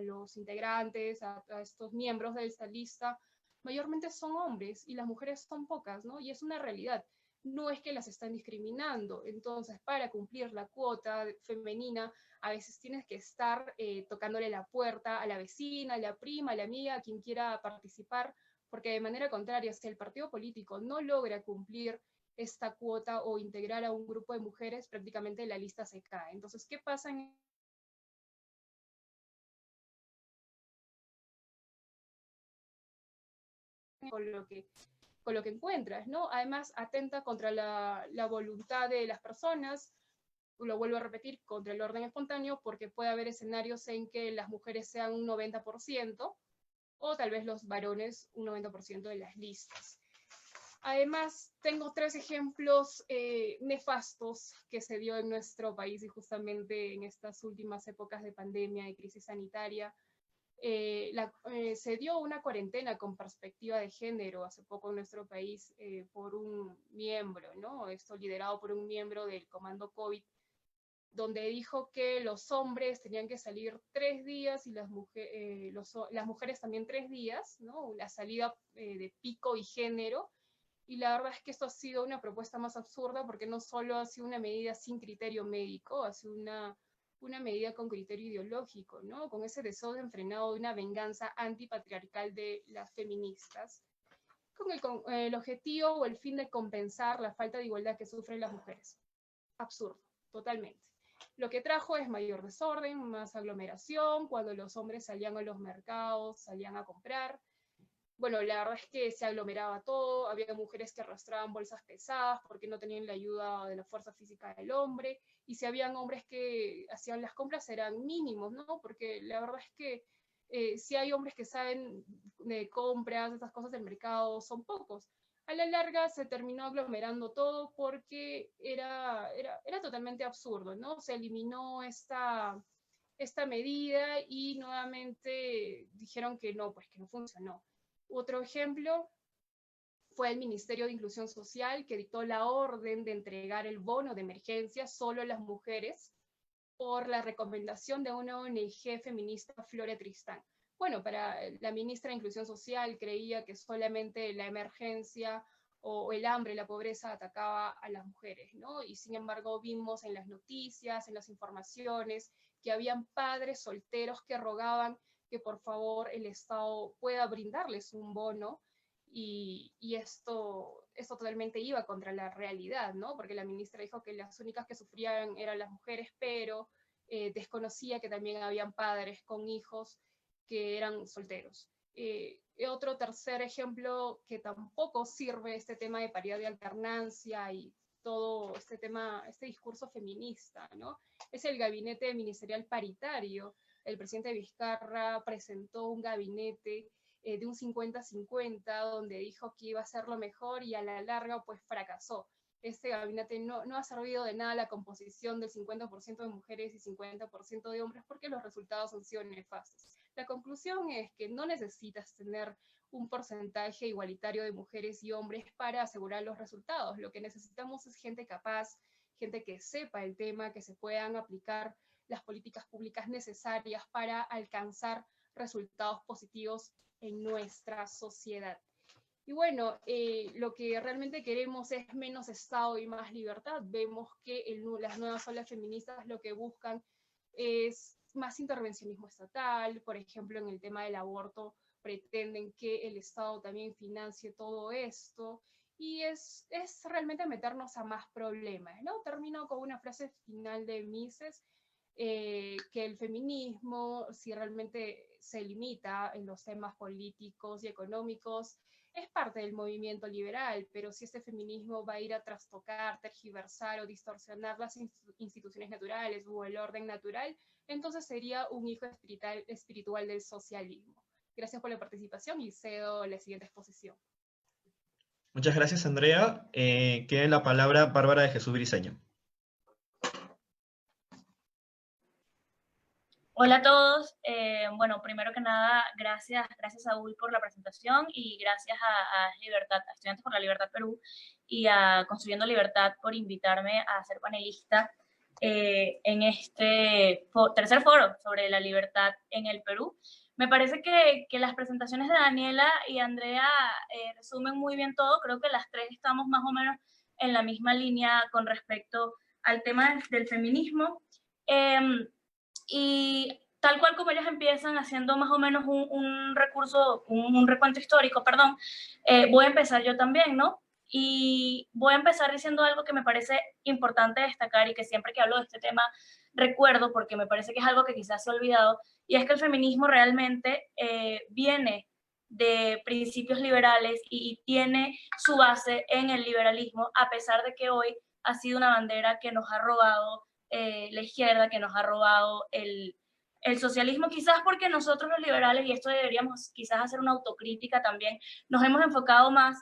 los integrantes, a estos miembros de esta lista, mayormente son hombres y las mujeres son pocas, ¿no? Y es una realidad. No es que las están discriminando. Entonces, para cumplir la cuota femenina, a veces tienes que estar tocándole la puerta a la vecina, a la prima, a la amiga, a quien quiera participar, porque de manera contraria, si el partido político no logra cumplir esta cuota o integrar a un grupo de mujeres, prácticamente la lista se cae. Entonces, ¿qué pasa con lo que encuentras, ¿no? Además, atenta contra la voluntad de las personas, lo vuelvo a repetir, contra el orden espontáneo, porque puede haber escenarios en que las mujeres sean un 90%, o tal vez los varones un 90% de las listas. Además, tengo 3 ejemplos nefastos que se dio en nuestro país, y justamente en estas últimas épocas de pandemia y crisis sanitaria. Se dio una cuarentena con perspectiva de género hace poco en nuestro país por un miembro, ¿no? Esto liderado por un miembro del Comando COVID, donde dijo que los hombres tenían que salir 3 días y las mujeres también 3 días, ¿no? La salida de pico y género. Y la verdad es que esto ha sido una propuesta más absurda, porque no solo ha sido una medida sin criterio médico, ha sido una medida con criterio ideológico, ¿no? Con ese deseo desenfrenado de una venganza antipatriarcal de las feministas, con el objetivo o el fin de compensar la falta de igualdad que sufren las mujeres. Absurdo, totalmente. Lo que trajo es mayor desorden, más aglomeración, cuando los hombres salían a los mercados, salían a comprar. bueno, la verdad es que se aglomeraba todo, había mujeres que arrastraban bolsas pesadas porque no tenían la ayuda de la fuerza física del hombre, y si habían hombres que hacían las compras eran mínimos, ¿no? Porque la verdad es que si hay hombres que saben de compras, estas cosas del mercado, son pocos. A la larga se terminó aglomerando todo porque era totalmente absurdo, ¿no? Se eliminó esta medida y nuevamente dijeron que no, pues que no funcionó. Otro ejemplo fue el Ministerio de Inclusión Social, que dictó la orden de entregar el bono de emergencia solo a las mujeres por la recomendación de una ONG feminista, Flora Tristán. Bueno, para la ministra de Inclusión Social creía que solamente la emergencia o el hambre, la pobreza atacaba a las mujeres, ¿no? Y sin embargo vimos en las noticias, en las informaciones, que habían padres solteros que rogaban que por favor el Estado pueda brindarles un bono, y esto totalmente iba contra la realidad, ¿no? Porque la ministra dijo que las únicas que sufrían eran las mujeres, pero desconocía que también habían padres con hijos que eran solteros. Otro tercer ejemplo que tampoco sirve este tema de paridad de alternancia y todo este tema, este discurso feminista, ¿no? Es el gabinete ministerial paritario. El presidente Vizcarra presentó un gabinete de un 50-50, donde dijo que iba a ser lo mejor y a la larga pues fracasó. Este gabinete no ha servido de nada la composición del 50% de mujeres y 50% de hombres, porque los resultados han sido nefastos. La conclusión es que no necesitas tener un porcentaje igualitario de mujeres y hombres para asegurar los resultados. Lo que necesitamos es gente capaz, gente que sepa el tema, que se puedan aplicar las políticas públicas necesarias para alcanzar resultados positivos en nuestra sociedad. Y bueno, lo que realmente queremos es menos Estado y más libertad. Vemos que las nuevas olas feministas lo que buscan es más intervencionismo estatal. Por ejemplo, en el tema del aborto pretenden que el Estado también financie todo esto, y es realmente meternos a más problemas, ¿no? Termino con una frase final de Mises, que el feminismo, si realmente se limita en los temas políticos y económicos, es parte del movimiento liberal, pero si este feminismo va a ir a trastocar, tergiversar o distorsionar las instituciones naturales o el orden natural, entonces sería un hijo espiritual del socialismo. Gracias por la participación y cedo la siguiente exposición. Muchas gracias, Andrea. Queda en la palabra Bárbara de Jesús Briceño. Hola a todos. Bueno, primero que nada, gracias Saúl por la presentación, y gracias a Libertad, a Estudiantes por la Libertad Perú y a Construyendo Libertad por invitarme a ser panelista en este tercer foro sobre la libertad en el Perú. Me parece que las presentaciones de Daniela y Andrea resumen muy bien todo. Creo que las tres estamos más o menos en la misma línea con respecto al tema del feminismo. Y tal cual como ellos empiezan haciendo más o menos un recuento histórico, perdón, voy a empezar yo también, ¿no? Y voy a empezar diciendo algo que me parece importante destacar y que siempre que hablo de este tema recuerdo, porque me parece que es algo que quizás se ha olvidado, y es que el feminismo realmente viene de principios liberales y tiene su base en el liberalismo, a pesar de que hoy ha sido una bandera que nos ha robado la izquierda, que nos ha robado el socialismo, quizás porque nosotros los liberales, y esto deberíamos quizás hacer una autocrítica también, nos hemos enfocado más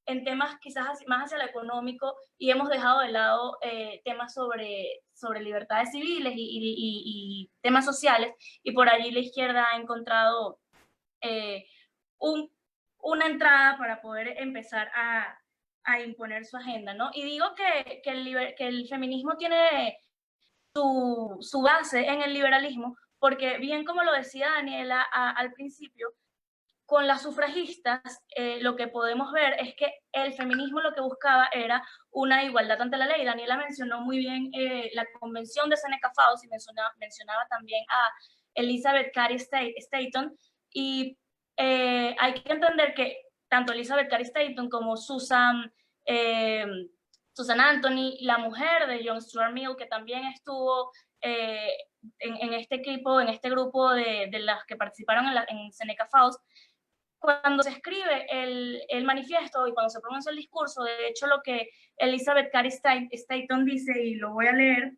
en temas quizás más hacia lo económico, y hemos dejado de lado temas sobre libertades civiles y temas sociales, y por allí la izquierda ha encontrado una entrada para poder empezar a imponer su agenda, ¿no? Y digo que el feminismo tiene su base en el liberalismo, porque bien como lo decía Daniela al principio, con las sufragistas lo que podemos ver es que el feminismo lo que buscaba era una igualdad ante la ley. Daniela mencionó muy bien la convención de Seneca Falls y mencionaba también a Elizabeth Cady Stanton, y hay que entender que tanto Elizabeth Cady Stanton como Susan Anthony, la mujer de John Stuart Mill, que también estuvo en este equipo, en este grupo de las que participaron en Seneca Falls, cuando se escribe el manifiesto y cuando se pronuncia el discurso, de hecho lo que Elizabeth Cady Stanton dice, y lo voy a leer,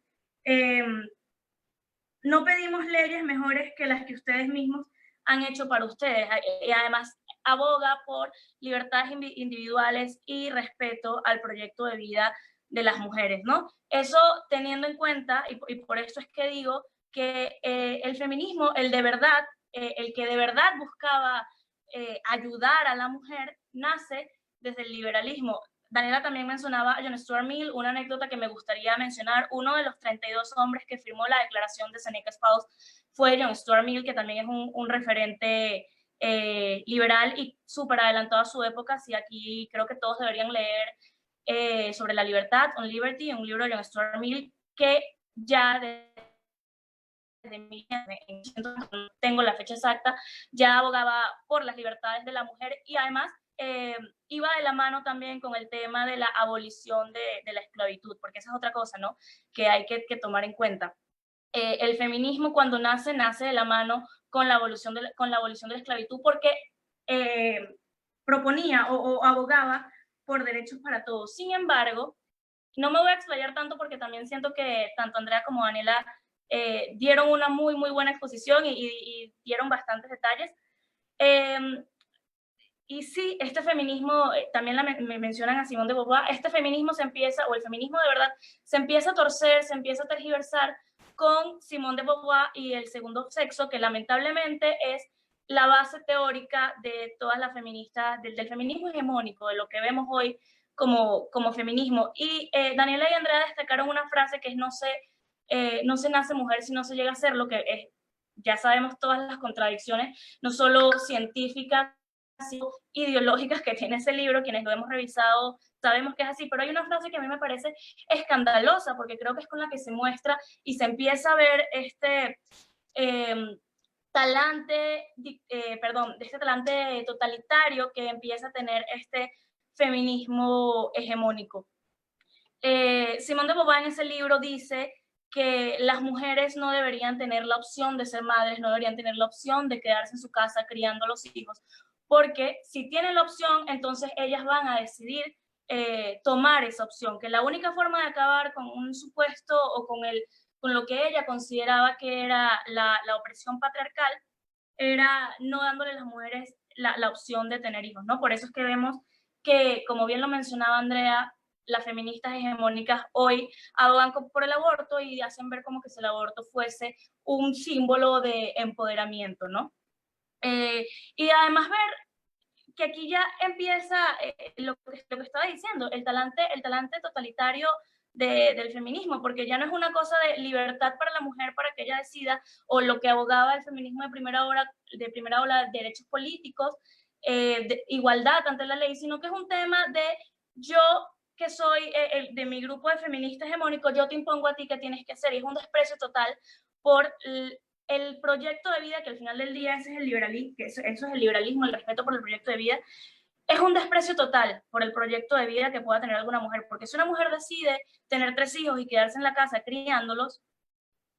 no pedimos leyes mejores que las que ustedes mismos han hecho para ustedes, y además aboga por libertades individuales y respeto al proyecto de vida de las mujeres, ¿no? Eso teniendo en cuenta, y por esto es que digo que el feminismo, el que de verdad buscaba ayudar a la mujer, nace desde el liberalismo. Daniela también mencionaba a John Stuart Mill, una anécdota que me gustaría mencionar. Uno de los 32 hombres que firmó la Declaración de Seneca Falls fue John Stuart Mill, que también es un referente liberal y súper adelantado a su época. Sí, aquí creo que todos deberían leer sobre la libertad, On Liberty, un libro de John Stuart Mill, que ya no tengo la fecha exacta, ya abogaba por las libertades de la mujer y además iba de la mano también con el tema de la abolición de la esclavitud, porque esa es otra cosa, ¿no?, que hay que tomar en cuenta. El feminismo cuando nace de la mano con la abolición de la esclavitud, porque proponía o abogaba por derechos para todos. Sin embargo, no me voy a explayar tanto porque también siento que tanto Andrea como Daniela dieron una muy buena exposición y dieron bastantes detalles. Y sí, este feminismo, también me mencionan a Simone de Beauvoir, este feminismo se empieza, o el feminismo de verdad, se empieza a torcer, se empieza a tergiversar con Simone de Beauvoir y el segundo sexo, que lamentablemente es la base teórica de todas las feministas, del feminismo hegemónico, de lo que vemos hoy como feminismo. Y Daniela y Andrea destacaron una frase que es no se nace mujer, sino se llega a ser, lo que es, ya sabemos todas las contradicciones, no solo científicas, ideológicas que tiene ese libro, quienes lo hemos revisado sabemos que es así, pero hay una frase que a mí me parece escandalosa, porque creo que es con la que se muestra y se empieza a ver este talante totalitario que empieza a tener este feminismo hegemónico. Simone de Beauvoir en ese libro dice que las mujeres no deberían tener la opción de ser madres, no deberían tener la opción de quedarse en su casa criando a los hijos, porque si tienen la opción, entonces ellas van a decidir tomar esa opción, que la única forma de acabar con un supuesto o con lo que ella consideraba que era la opresión patriarcal era no dándole a las mujeres la opción de tener hijos, ¿no? Por eso es que vemos que, como bien lo mencionaba Andrea, las feministas hegemónicas hoy abogan por el aborto y hacen ver como que si el aborto fuese un símbolo de empoderamiento, ¿no? Y además ver que aquí ya empieza lo que estaba diciendo, el talante totalitario del feminismo, porque ya no es una cosa de libertad para la mujer para que ella decida, o lo que abogaba el feminismo de primera ola, derechos políticos, de igualdad ante la ley, sino que es un tema de yo que soy de mi grupo de feministas hegemónicos, yo te impongo a ti qué tienes que hacer, y es un desprecio total por el proyecto de vida, que al final del día ese es el liberalismo, que eso es el liberalismo, el respeto por el proyecto de vida, es un desprecio total por el proyecto de vida que pueda tener alguna mujer, porque si una mujer decide tener 3 hijos y quedarse en la casa criándolos,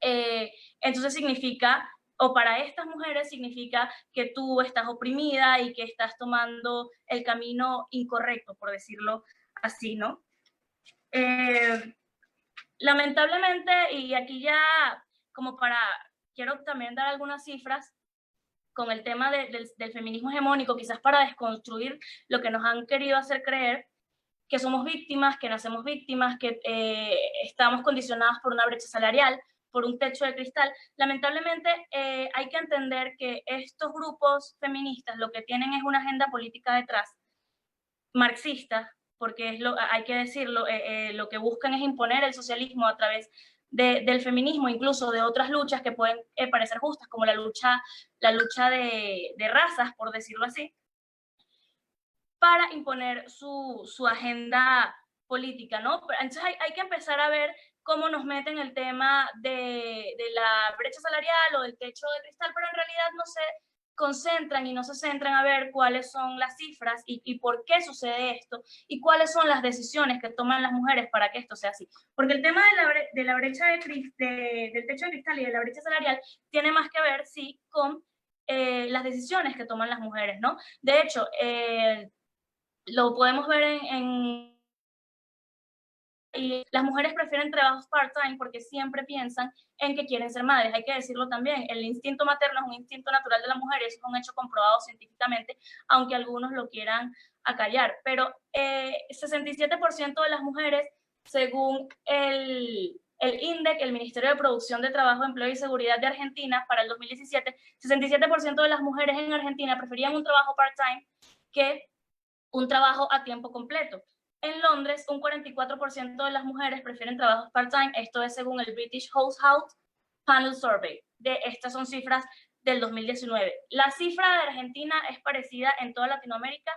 entonces significa, o para estas mujeres significa que tú estás oprimida y que estás tomando el camino incorrecto, por decirlo así, ¿no? Lamentablemente, y aquí ya como quiero también dar algunas cifras con el tema del feminismo hegemónico, quizás para desconstruir lo que nos han querido hacer creer, que somos víctimas, que nacemos víctimas, que estamos condicionadas por una brecha salarial, por un techo de cristal. Lamentablemente hay que entender que estos grupos feministas lo que tienen es una agenda política detrás, marxista, porque hay que decirlo, lo que buscan es imponer el socialismo a través del feminismo, incluso de otras luchas que pueden parecer justas, como la lucha de razas, por decirlo así, para imponer su agenda política, ¿no? Entonces hay que empezar a ver cómo nos meten el tema de la brecha salarial o del techo de cristal, pero en realidad no se concentran y no se centran a ver cuáles son las cifras y por qué sucede esto y cuáles son las decisiones que toman las mujeres para que esto sea así. Porque el tema de la brecha del techo de cristal y de la brecha salarial tiene más que ver, sí, con las decisiones que toman las mujeres, ¿no? De hecho, lo podemos ver y las mujeres prefieren trabajos part-time porque siempre piensan en que quieren ser madres. Hay que decirlo también, el instinto materno es un instinto natural de la mujer, eso es un hecho comprobado científicamente, aunque algunos lo quieran acallar. Pero 67% de las mujeres, según el INDEC, el Ministerio de Producción de Trabajo, Empleo y Seguridad de Argentina, para el 2017, 67% de las mujeres en Argentina preferían un trabajo part-time que un trabajo a tiempo completo. En Londres, un 44% de las mujeres prefieren trabajos part-time, esto es según el British Household Panel Survey. Estas son cifras del 2019. La cifra de Argentina es parecida en toda Latinoamérica.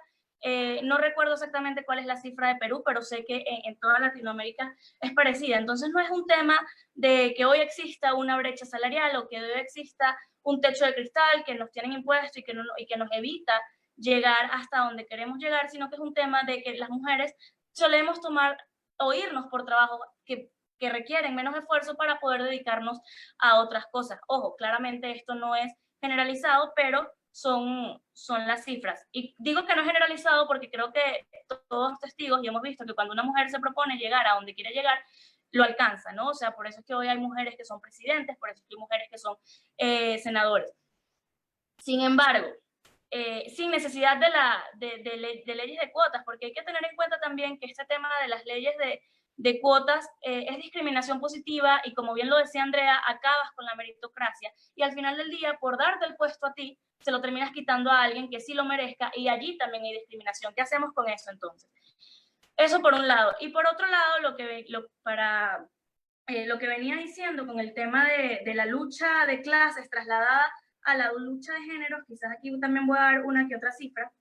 No recuerdo exactamente cuál es la cifra de Perú, pero sé que en toda Latinoamérica es parecida. Entonces no es un tema de que hoy exista una brecha salarial o que hoy exista un techo de cristal que nos tienen impuesto y que nos evita llegar hasta donde queremos llegar, sino que es un tema de que las mujeres solemos tomar o irnos por trabajos que requieren menos esfuerzo para poder dedicarnos a otras cosas. Ojo, claramente esto no es generalizado, pero son las cifras. Y digo que no es generalizado porque creo que todos los testigos, y hemos visto que cuando una mujer se propone llegar a donde quiere llegar, lo alcanza, ¿no? O sea, por eso es que hoy hay mujeres que son presidentes, por eso es que hay mujeres que son senadores. Sin embargo, sin necesidad de leyes de cuotas, porque hay que tener en cuenta también que este tema de las leyes de cuotas es discriminación positiva y, como bien lo decía Andrea, acabas con la meritocracia y al final del día, por darte el puesto a ti, se lo terminas quitando a alguien que sí lo merezca y allí también hay discriminación. ¿Qué hacemos con eso entonces? Eso por un lado. Y por otro lado, lo que venía diciendo con el tema de la lucha de clases trasladada a la lucha de género, quizás aquí también voy a dar una que otra cifra,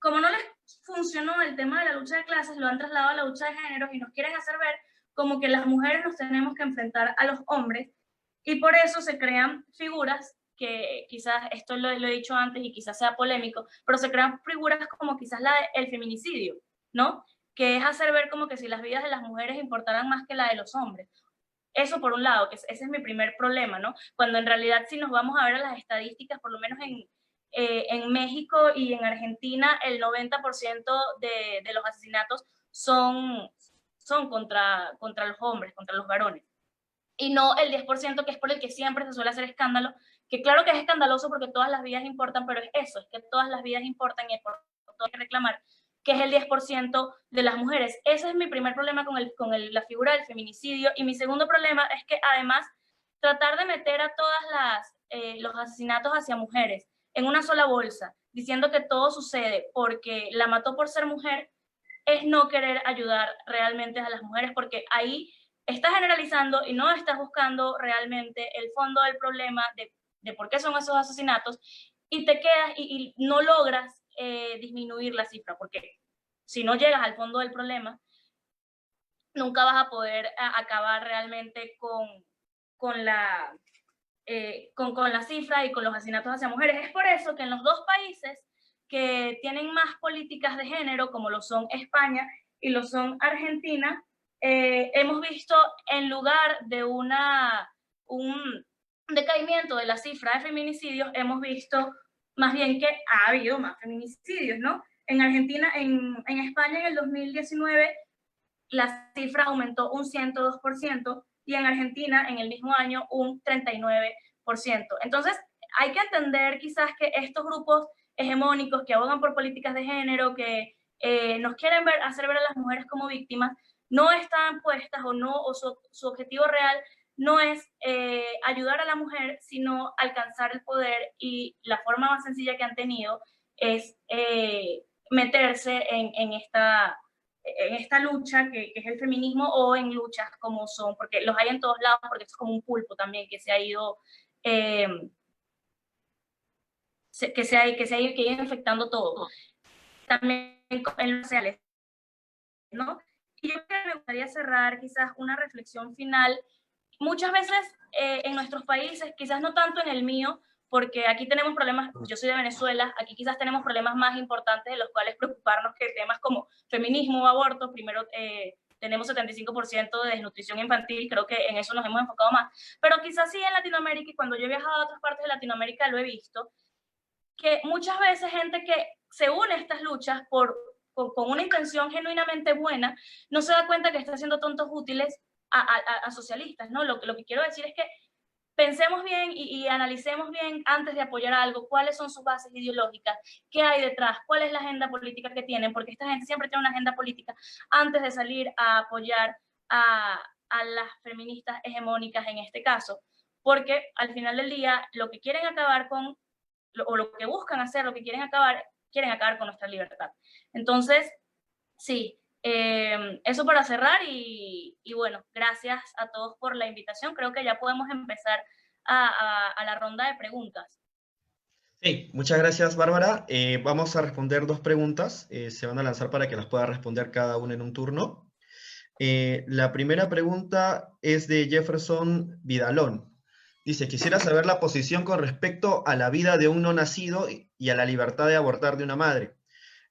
como no les funcionó el tema de la lucha de clases, lo han trasladado a la lucha de género y nos quieren hacer ver como que las mujeres nos tenemos que enfrentar a los hombres y por eso se crean figuras que quizás, esto lo he dicho antes y quizás sea polémico, pero se crean figuras como quizás el feminicidio, ¿no? Que es hacer ver como que si las vidas de las mujeres importaran más que la de los hombres. Eso por un lado, que ese es mi primer problema, ¿no? Cuando en realidad si nos vamos a ver a las estadísticas, por lo menos en México y en Argentina, el 90% de los asesinatos son contra los hombres, contra los varones. Y no el 10% que es por el que siempre se suele hacer escándalo, que claro que es escandaloso porque todas las vidas importan, pero es eso, es que todas las vidas importan y por todo hay que reclamar, que es el 10% de las mujeres. Ese es mi primer problema con la figura del feminicidio. Y mi segundo problema es que además tratar de meter a todas los asesinatos hacia mujeres en una sola bolsa, diciendo que todo sucede porque la mató por ser mujer, es no querer ayudar realmente a las mujeres, porque ahí estás generalizando y no estás buscando realmente el fondo del problema de por qué son esos asesinatos y te quedas y no logras disminuir la cifra, porque si no llegas al fondo del problema, nunca vas a poder acabar realmente con la cifra y con los asesinatos hacia mujeres. Es por eso que en los dos países que tienen más políticas de género, como lo son España y lo son Argentina, hemos visto en lugar de un decaimiento de la cifra de feminicidios, hemos visto más bien que ha habido más feminicidios, ¿no? En Argentina, en España en el 2019 la cifra aumentó un 102% y en Argentina en el mismo año un 39%. Entonces hay que entender quizás que estos grupos hegemónicos que abogan por políticas de género, que nos quieren hacer ver a las mujeres como víctimas, no están puestas o su objetivo real no es ayudar a la mujer, sino alcanzar el poder, y la forma más sencilla que han tenido es meterse en esta lucha que es el feminismo, o en luchas como son, porque los hay en todos lados, porque es como un pulpo también que se ha ido que se ha ido infectando todo. También en los sociales, ¿no? Y yo creo que me gustaría cerrar quizás una reflexión final. Muchas veces en nuestros países, quizás no tanto en el mío, porque aquí tenemos problemas, yo soy de Venezuela, aquí quizás tenemos problemas más importantes de los cuales preocuparnos que temas como feminismo o aborto. Primero tenemos 75% de desnutrición infantil, creo que en eso nos hemos enfocado más. Pero quizás sí en Latinoamérica, y cuando yo he viajado a otras partes de Latinoamérica lo he visto, que muchas veces gente que se une a estas luchas con una intención genuinamente buena, no se da cuenta que está haciendo tontos útiles a socialistas, ¿no? Lo que quiero decir es que pensemos bien y analicemos bien antes de apoyar algo, cuáles son sus bases ideológicas, qué hay detrás, cuál es la agenda política que tienen, porque esta gente siempre tiene una agenda política antes de salir a apoyar a las feministas hegemónicas en este caso, porque al final del día lo que quieren acabar con, o lo que buscan hacer, lo que quieren acabar con nuestra libertad. Entonces, sí, eso para cerrar y bueno, gracias a todos por la invitación. Creo que ya podemos empezar a la ronda de preguntas. Sí, muchas gracias, Bárbara. Vamos a responder 2 preguntas. Se van a lanzar para que las pueda responder cada una en un turno. La primera pregunta es de Jefferson Vidalón. Dice, quisiera saber la posición con respecto a la vida de un no nacido y a la libertad de abortar de una madre.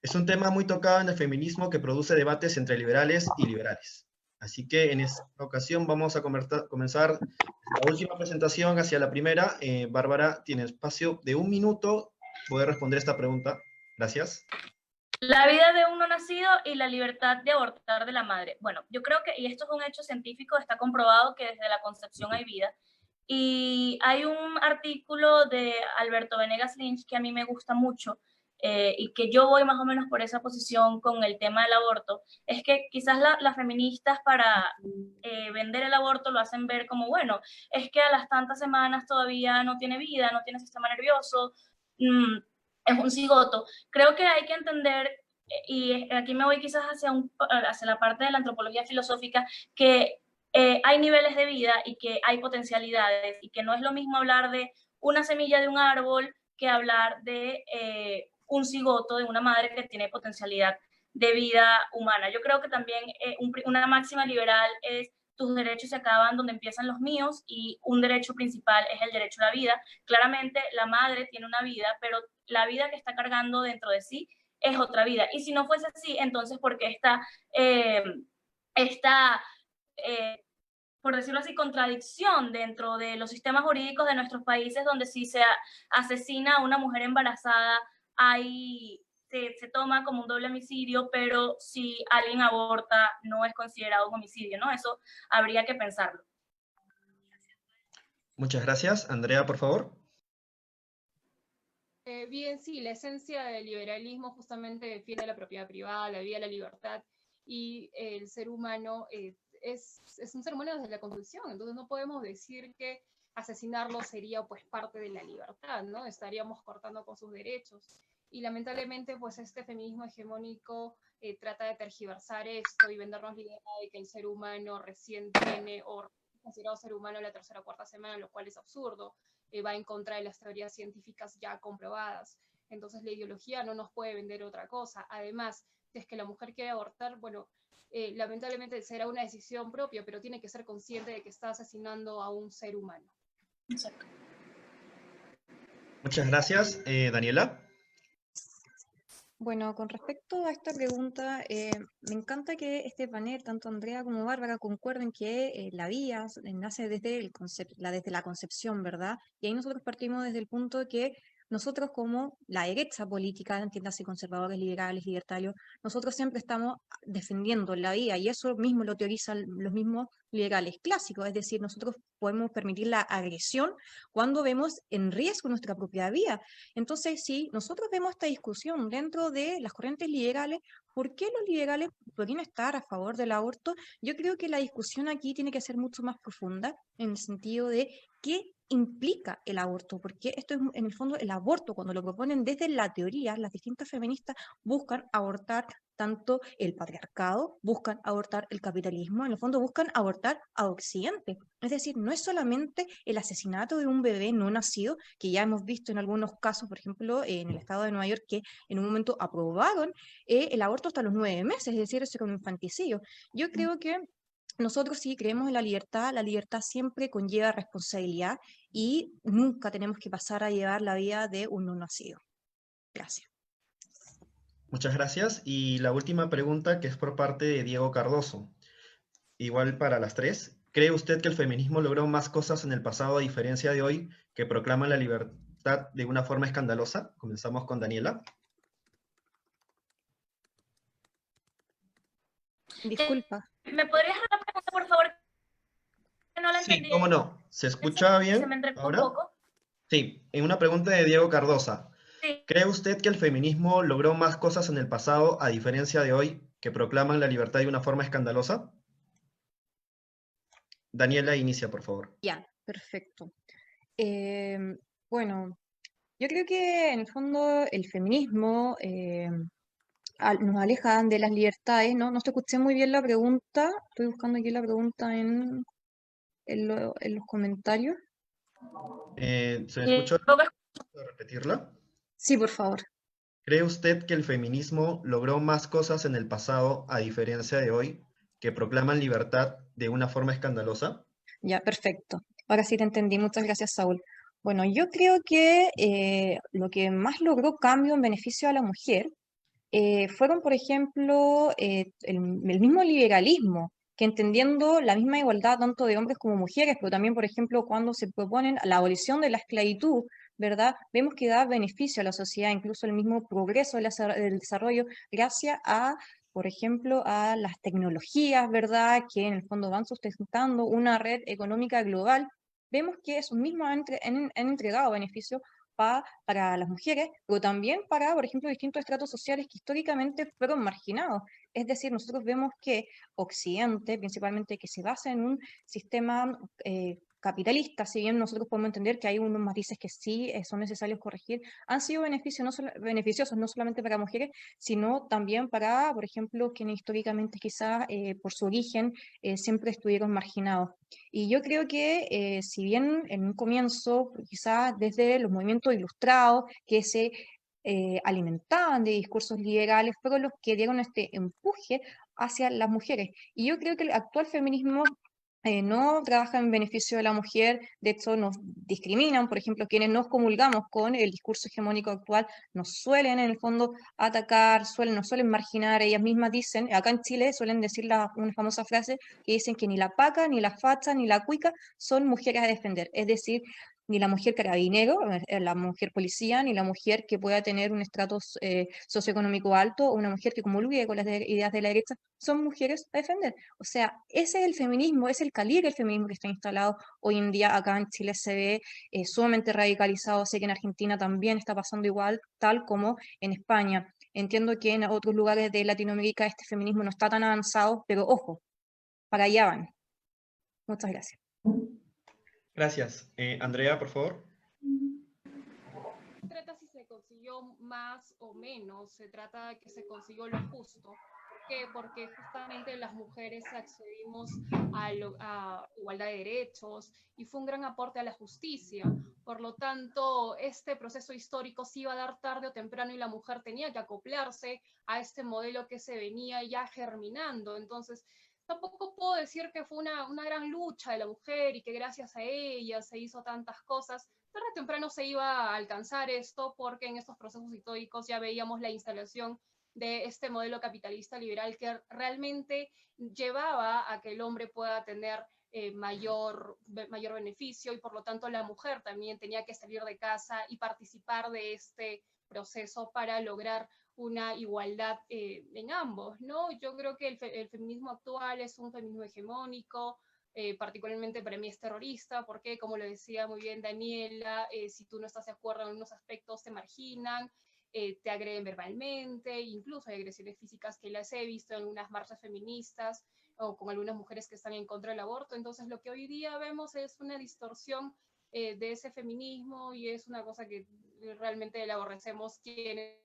Es un tema muy tocado en el feminismo que produce debates entre liberales y liberales. Así que en esta ocasión vamos a comenzar la última presentación hacia la primera. Bárbara, tiene espacio de 1 minuto poder responder esta pregunta. Gracias. La vida de un no nacido y la libertad de abortar de la madre. Bueno, yo creo que, y esto es un hecho científico, está comprobado que desde la concepción hay vida. Y hay un artículo de Alberto Venegas Lynch que a mí me gusta mucho, y que yo voy más o menos por esa posición con el tema del aborto, es que quizás las feministas para vender el aborto lo hacen ver como, bueno, es que a las tantas semanas todavía no tiene vida, no tiene sistema nervioso, es un cigoto. Creo que hay que entender, y aquí me voy quizás hacia la parte de la antropología filosófica, que hay niveles de vida y que hay potencialidades, y que no es lo mismo hablar de una semilla de un árbol que hablar de un cigoto de una madre que tiene potencialidad de vida humana. Yo creo que también una máxima liberal es tus derechos se acaban donde empiezan los míos, y un derecho principal es el derecho a la vida. Claramente la madre tiene una vida, pero la vida que está cargando dentro de sí es otra vida. Y si no fuese así, entonces, ¿por qué por decirlo así, contradicción dentro de los sistemas jurídicos de nuestros países, donde si se asesina a una mujer embarazada, se toma como un doble homicidio, pero si alguien aborta no es considerado un homicidio, ¿no? Eso habría que pensarlo. Muchas gracias. Andrea, por favor. Bien, sí, la esencia del liberalismo justamente defiende la propiedad privada, la vida, la libertad, y el ser humano es un ser humano desde la concepción, entonces no podemos decir que asesinarlo sería pues parte de la libertad, ¿no? Estaríamos cortando con sus derechos. Y lamentablemente pues este feminismo hegemónico trata de tergiversar esto y vendernos la idea de que el ser humano recién tiene o es considerado ser humano en la 3ª o 4ª semana, lo cual es absurdo. Va en contra de las teorías científicas ya comprobadas. Entonces la ideología no nos puede vender otra cosa. Además, si es que la mujer quiere abortar, bueno, lamentablemente será una decisión propia, pero tiene que ser consciente de que está asesinando a un ser humano. Exacto. Muchas gracias. Daniela. Bueno, con respecto a esta pregunta, me encanta que este panel, tanto Andrea como Bárbara, concuerden que la vía nace desde desde la concepción, ¿verdad? Y ahí nosotros partimos desde el punto de que nosotros como la derecha política, entiéndase conservadores, liberales, libertarios, nosotros siempre estamos defendiendo la vida, y eso mismo lo teorizan los mismos liberales clásicos, es decir, nosotros podemos permitir la agresión cuando vemos en riesgo nuestra propia vida. Entonces, si nosotros vemos esta discusión dentro de las corrientes liberales, ¿por qué los liberales podrían estar a favor del aborto? Yo creo que la discusión aquí tiene que ser mucho más profunda, en el sentido de qué implica el aborto, porque esto es en el fondo el aborto, cuando lo proponen desde la teoría, las distintas feministas buscan abortar tanto el patriarcado, buscan abortar el capitalismo, en el fondo buscan abortar a Occidente. Es decir, no es solamente el asesinato de un bebé no nacido, que ya hemos visto en algunos casos, por ejemplo, en el estado de Nueva York, que en un momento aprobaron el aborto hasta los 9 meses, es decir, eso era un infanticidio. Yo creo que nosotros sí creemos en la libertad siempre conlleva responsabilidad y nunca tenemos que pasar a llevar la vida de un no nacido. Gracias. Muchas gracias. Y la última pregunta, que es por parte de Diego Cardoso. igual para las tres. ¿Cree usted que el feminismo logró más cosas en el pasado a diferencia de hoy que proclaman la libertad de una forma escandalosa? Comenzamos con Daniela. Disculpa. ¿Me podrías dar la pregunta, por favor? Que no la Sí, entendí. cómo no. ¿Se escucha Se me bien entregó un ahora? poco. Sí, en una pregunta de Diego Cardosa. Sí. ¿Cree usted que el feminismo logró más cosas en el pasado a diferencia de hoy que proclaman la libertad de una forma escandalosa? Daniela, inicia, por favor. Ya, perfecto. Bueno, yo creo que en el fondo el feminismo nos aleja de las libertades, ¿no? No te escuché muy bien la pregunta, estoy buscando aquí la pregunta en los comentarios. ¿Se me escucha? Creo que ¿Puedo repetirla? Sí, por favor. ¿Cree usted que el feminismo logró más cosas en el pasado a diferencia de hoy que proclaman libertad de una forma escandalosa? Ya, perfecto. Ahora sí te entendí. Muchas gracias, Saúl. Bueno, yo creo que lo que más logró cambio en beneficio a la mujer fueron, por ejemplo, el mismo liberalismo, que entendiendo la misma igualdad tanto de hombres como mujeres, pero también, por ejemplo, cuando se proponen la abolición de la esclavitud, ¿verdad? Vemos que da beneficio a la sociedad, incluso el mismo progreso del desarrollo, gracias a, por ejemplo, a las tecnologías, ¿verdad? Que en el fondo van sustentando una red económica global. Vemos que esos mismos han entregado beneficios para las mujeres, pero también para, por ejemplo, distintos estratos sociales que históricamente fueron marginados. Es decir, nosotros vemos que Occidente, principalmente que se basa en un sistema capitalista, si bien nosotros podemos entender que hay unos matices que sí son necesarios corregir, han sido beneficiosos no solamente para mujeres, sino también para, por ejemplo, quienes históricamente quizás por su origen siempre estuvieron marginados. Y yo creo que si bien en un comienzo, quizás desde los movimientos ilustrados que se alimentaban de discursos liberales, fueron los que dieron este empuje hacia las mujeres. Y yo creo que el actual feminismo no trabaja en beneficio de la mujer, de hecho nos discriminan, por ejemplo, quienes nos comulgamos con el discurso hegemónico actual, nos suelen en el fondo atacar, nos suelen marginar, ellas mismas dicen, acá en Chile suelen decir una famosa frase que dicen que ni la paca, ni la facha, ni la cuica son mujeres a defender, es decir, ni la mujer carabinero, la mujer policía, ni la mujer que pueda tener un estrato socioeconómico alto, o una mujer que comulgue con las ideas de la derecha, son mujeres a defender. O sea, ese es el feminismo, es el calibre del feminismo que está instalado hoy en día acá en Chile, se ve sumamente radicalizado, sé que en Argentina también está pasando igual, tal como en España. Entiendo que en otros lugares de Latinoamérica este feminismo no está tan avanzado, pero ojo, para allá van. Muchas gracias. Gracias. Andrea, por favor. Se trata si se consiguió más o menos, se trata de que se consiguió lo justo. ¿Por qué? Porque justamente las mujeres accedimos a igualdad de derechos y fue un gran aporte a la justicia. Por lo tanto, este proceso histórico se iba a dar tarde o temprano y la mujer tenía que acoplarse a este modelo que se venía ya germinando. Entonces, tampoco puedo decir que fue una gran lucha de la mujer y que gracias a ella se hizo tantas cosas. Tarde o temprano se iba a alcanzar esto porque en estos procesos históricos ya veíamos la instalación de este modelo capitalista liberal que realmente llevaba a que el hombre pueda tener mayor beneficio y por lo tanto la mujer también tenía que salir de casa y participar de este proceso para lograr una igualdad en ambos, ¿no? Yo creo que el feminismo actual es un feminismo hegemónico, particularmente para mí es terrorista, porque como lo decía muy bien Daniela, si tú no estás de acuerdo en unos aspectos te marginan, te agreden verbalmente, incluso hay agresiones físicas que las he visto en unas marchas feministas o con algunas mujeres que están en contra del aborto. Entonces lo que hoy día vemos es una distorsión de ese feminismo y es una cosa que realmente la aborrecemos quienes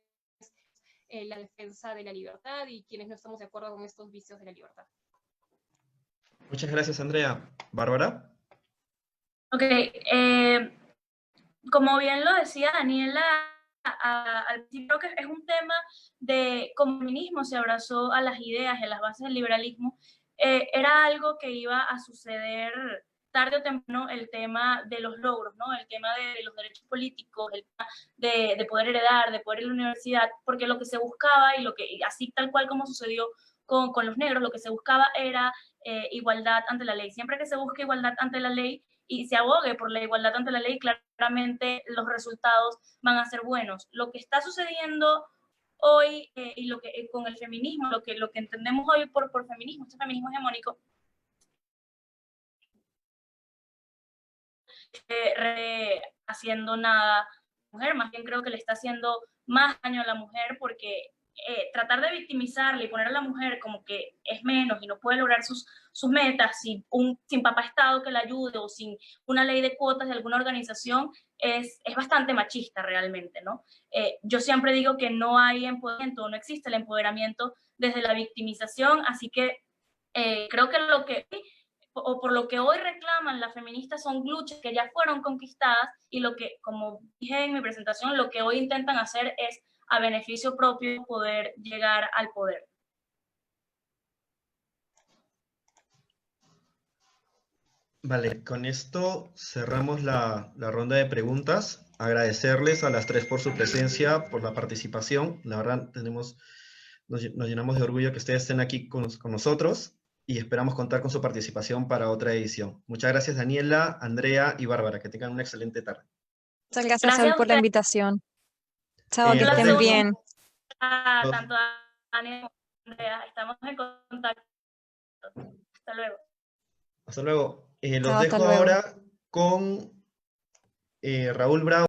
la defensa de la libertad y quienes no estamos de acuerdo con estos vicios de la libertad. Muchas gracias, Andrea. ¿Bárbara? Ok, como bien lo decía Daniela, al principio que es un tema de cómo el feminismo se abrazó a las ideas y a las bases del liberalismo, era algo que iba a suceder tarde o temprano, el tema de los logros, ¿no? El tema de los derechos políticos, el tema de poder heredar, de poder ir a la universidad, porque lo que se buscaba y lo que, así tal cual como sucedió con los negros, lo que se buscaba era igualdad ante la ley. Siempre que se busque igualdad ante la ley y se abogue por la igualdad ante la ley, claramente los resultados van a ser buenos. Lo que está sucediendo hoy y lo que con el feminismo, lo que entendemos hoy por feminismo, este feminismo hegemónico, haciendo nada a la mujer, más bien creo que le está haciendo más daño a la mujer, porque tratar de victimizarle y poner a la mujer como que es menos y no puede lograr sus metas sin papá Estado que la ayude o sin una ley de cuotas de alguna organización es bastante machista realmente, ¿no? Yo siempre digo que no hay empoderamiento, no existe el empoderamiento desde la victimización, así que creo que por lo que hoy reclaman las feministas son luchas que ya fueron conquistadas y lo que, como dije en mi presentación, lo que hoy intentan hacer es a beneficio propio poder llegar al poder. Vale, con esto cerramos la ronda de preguntas. Agradecerles a las tres por su presencia, por la participación. La verdad, nos llenamos de orgullo que ustedes estén aquí con nosotros y esperamos contar con su participación para otra edición. Muchas gracias, Daniela, Andrea y Bárbara. Que tengan una excelente tarde. Muchas gracias, Saúl, por la invitación. Chao, que estén Entonces, bien. Tanto a Daniela como a Andrea, estamos en contacto. Hasta luego. Hasta luego. Los Chao, hasta dejo luego. ahora con Raúl Bravo.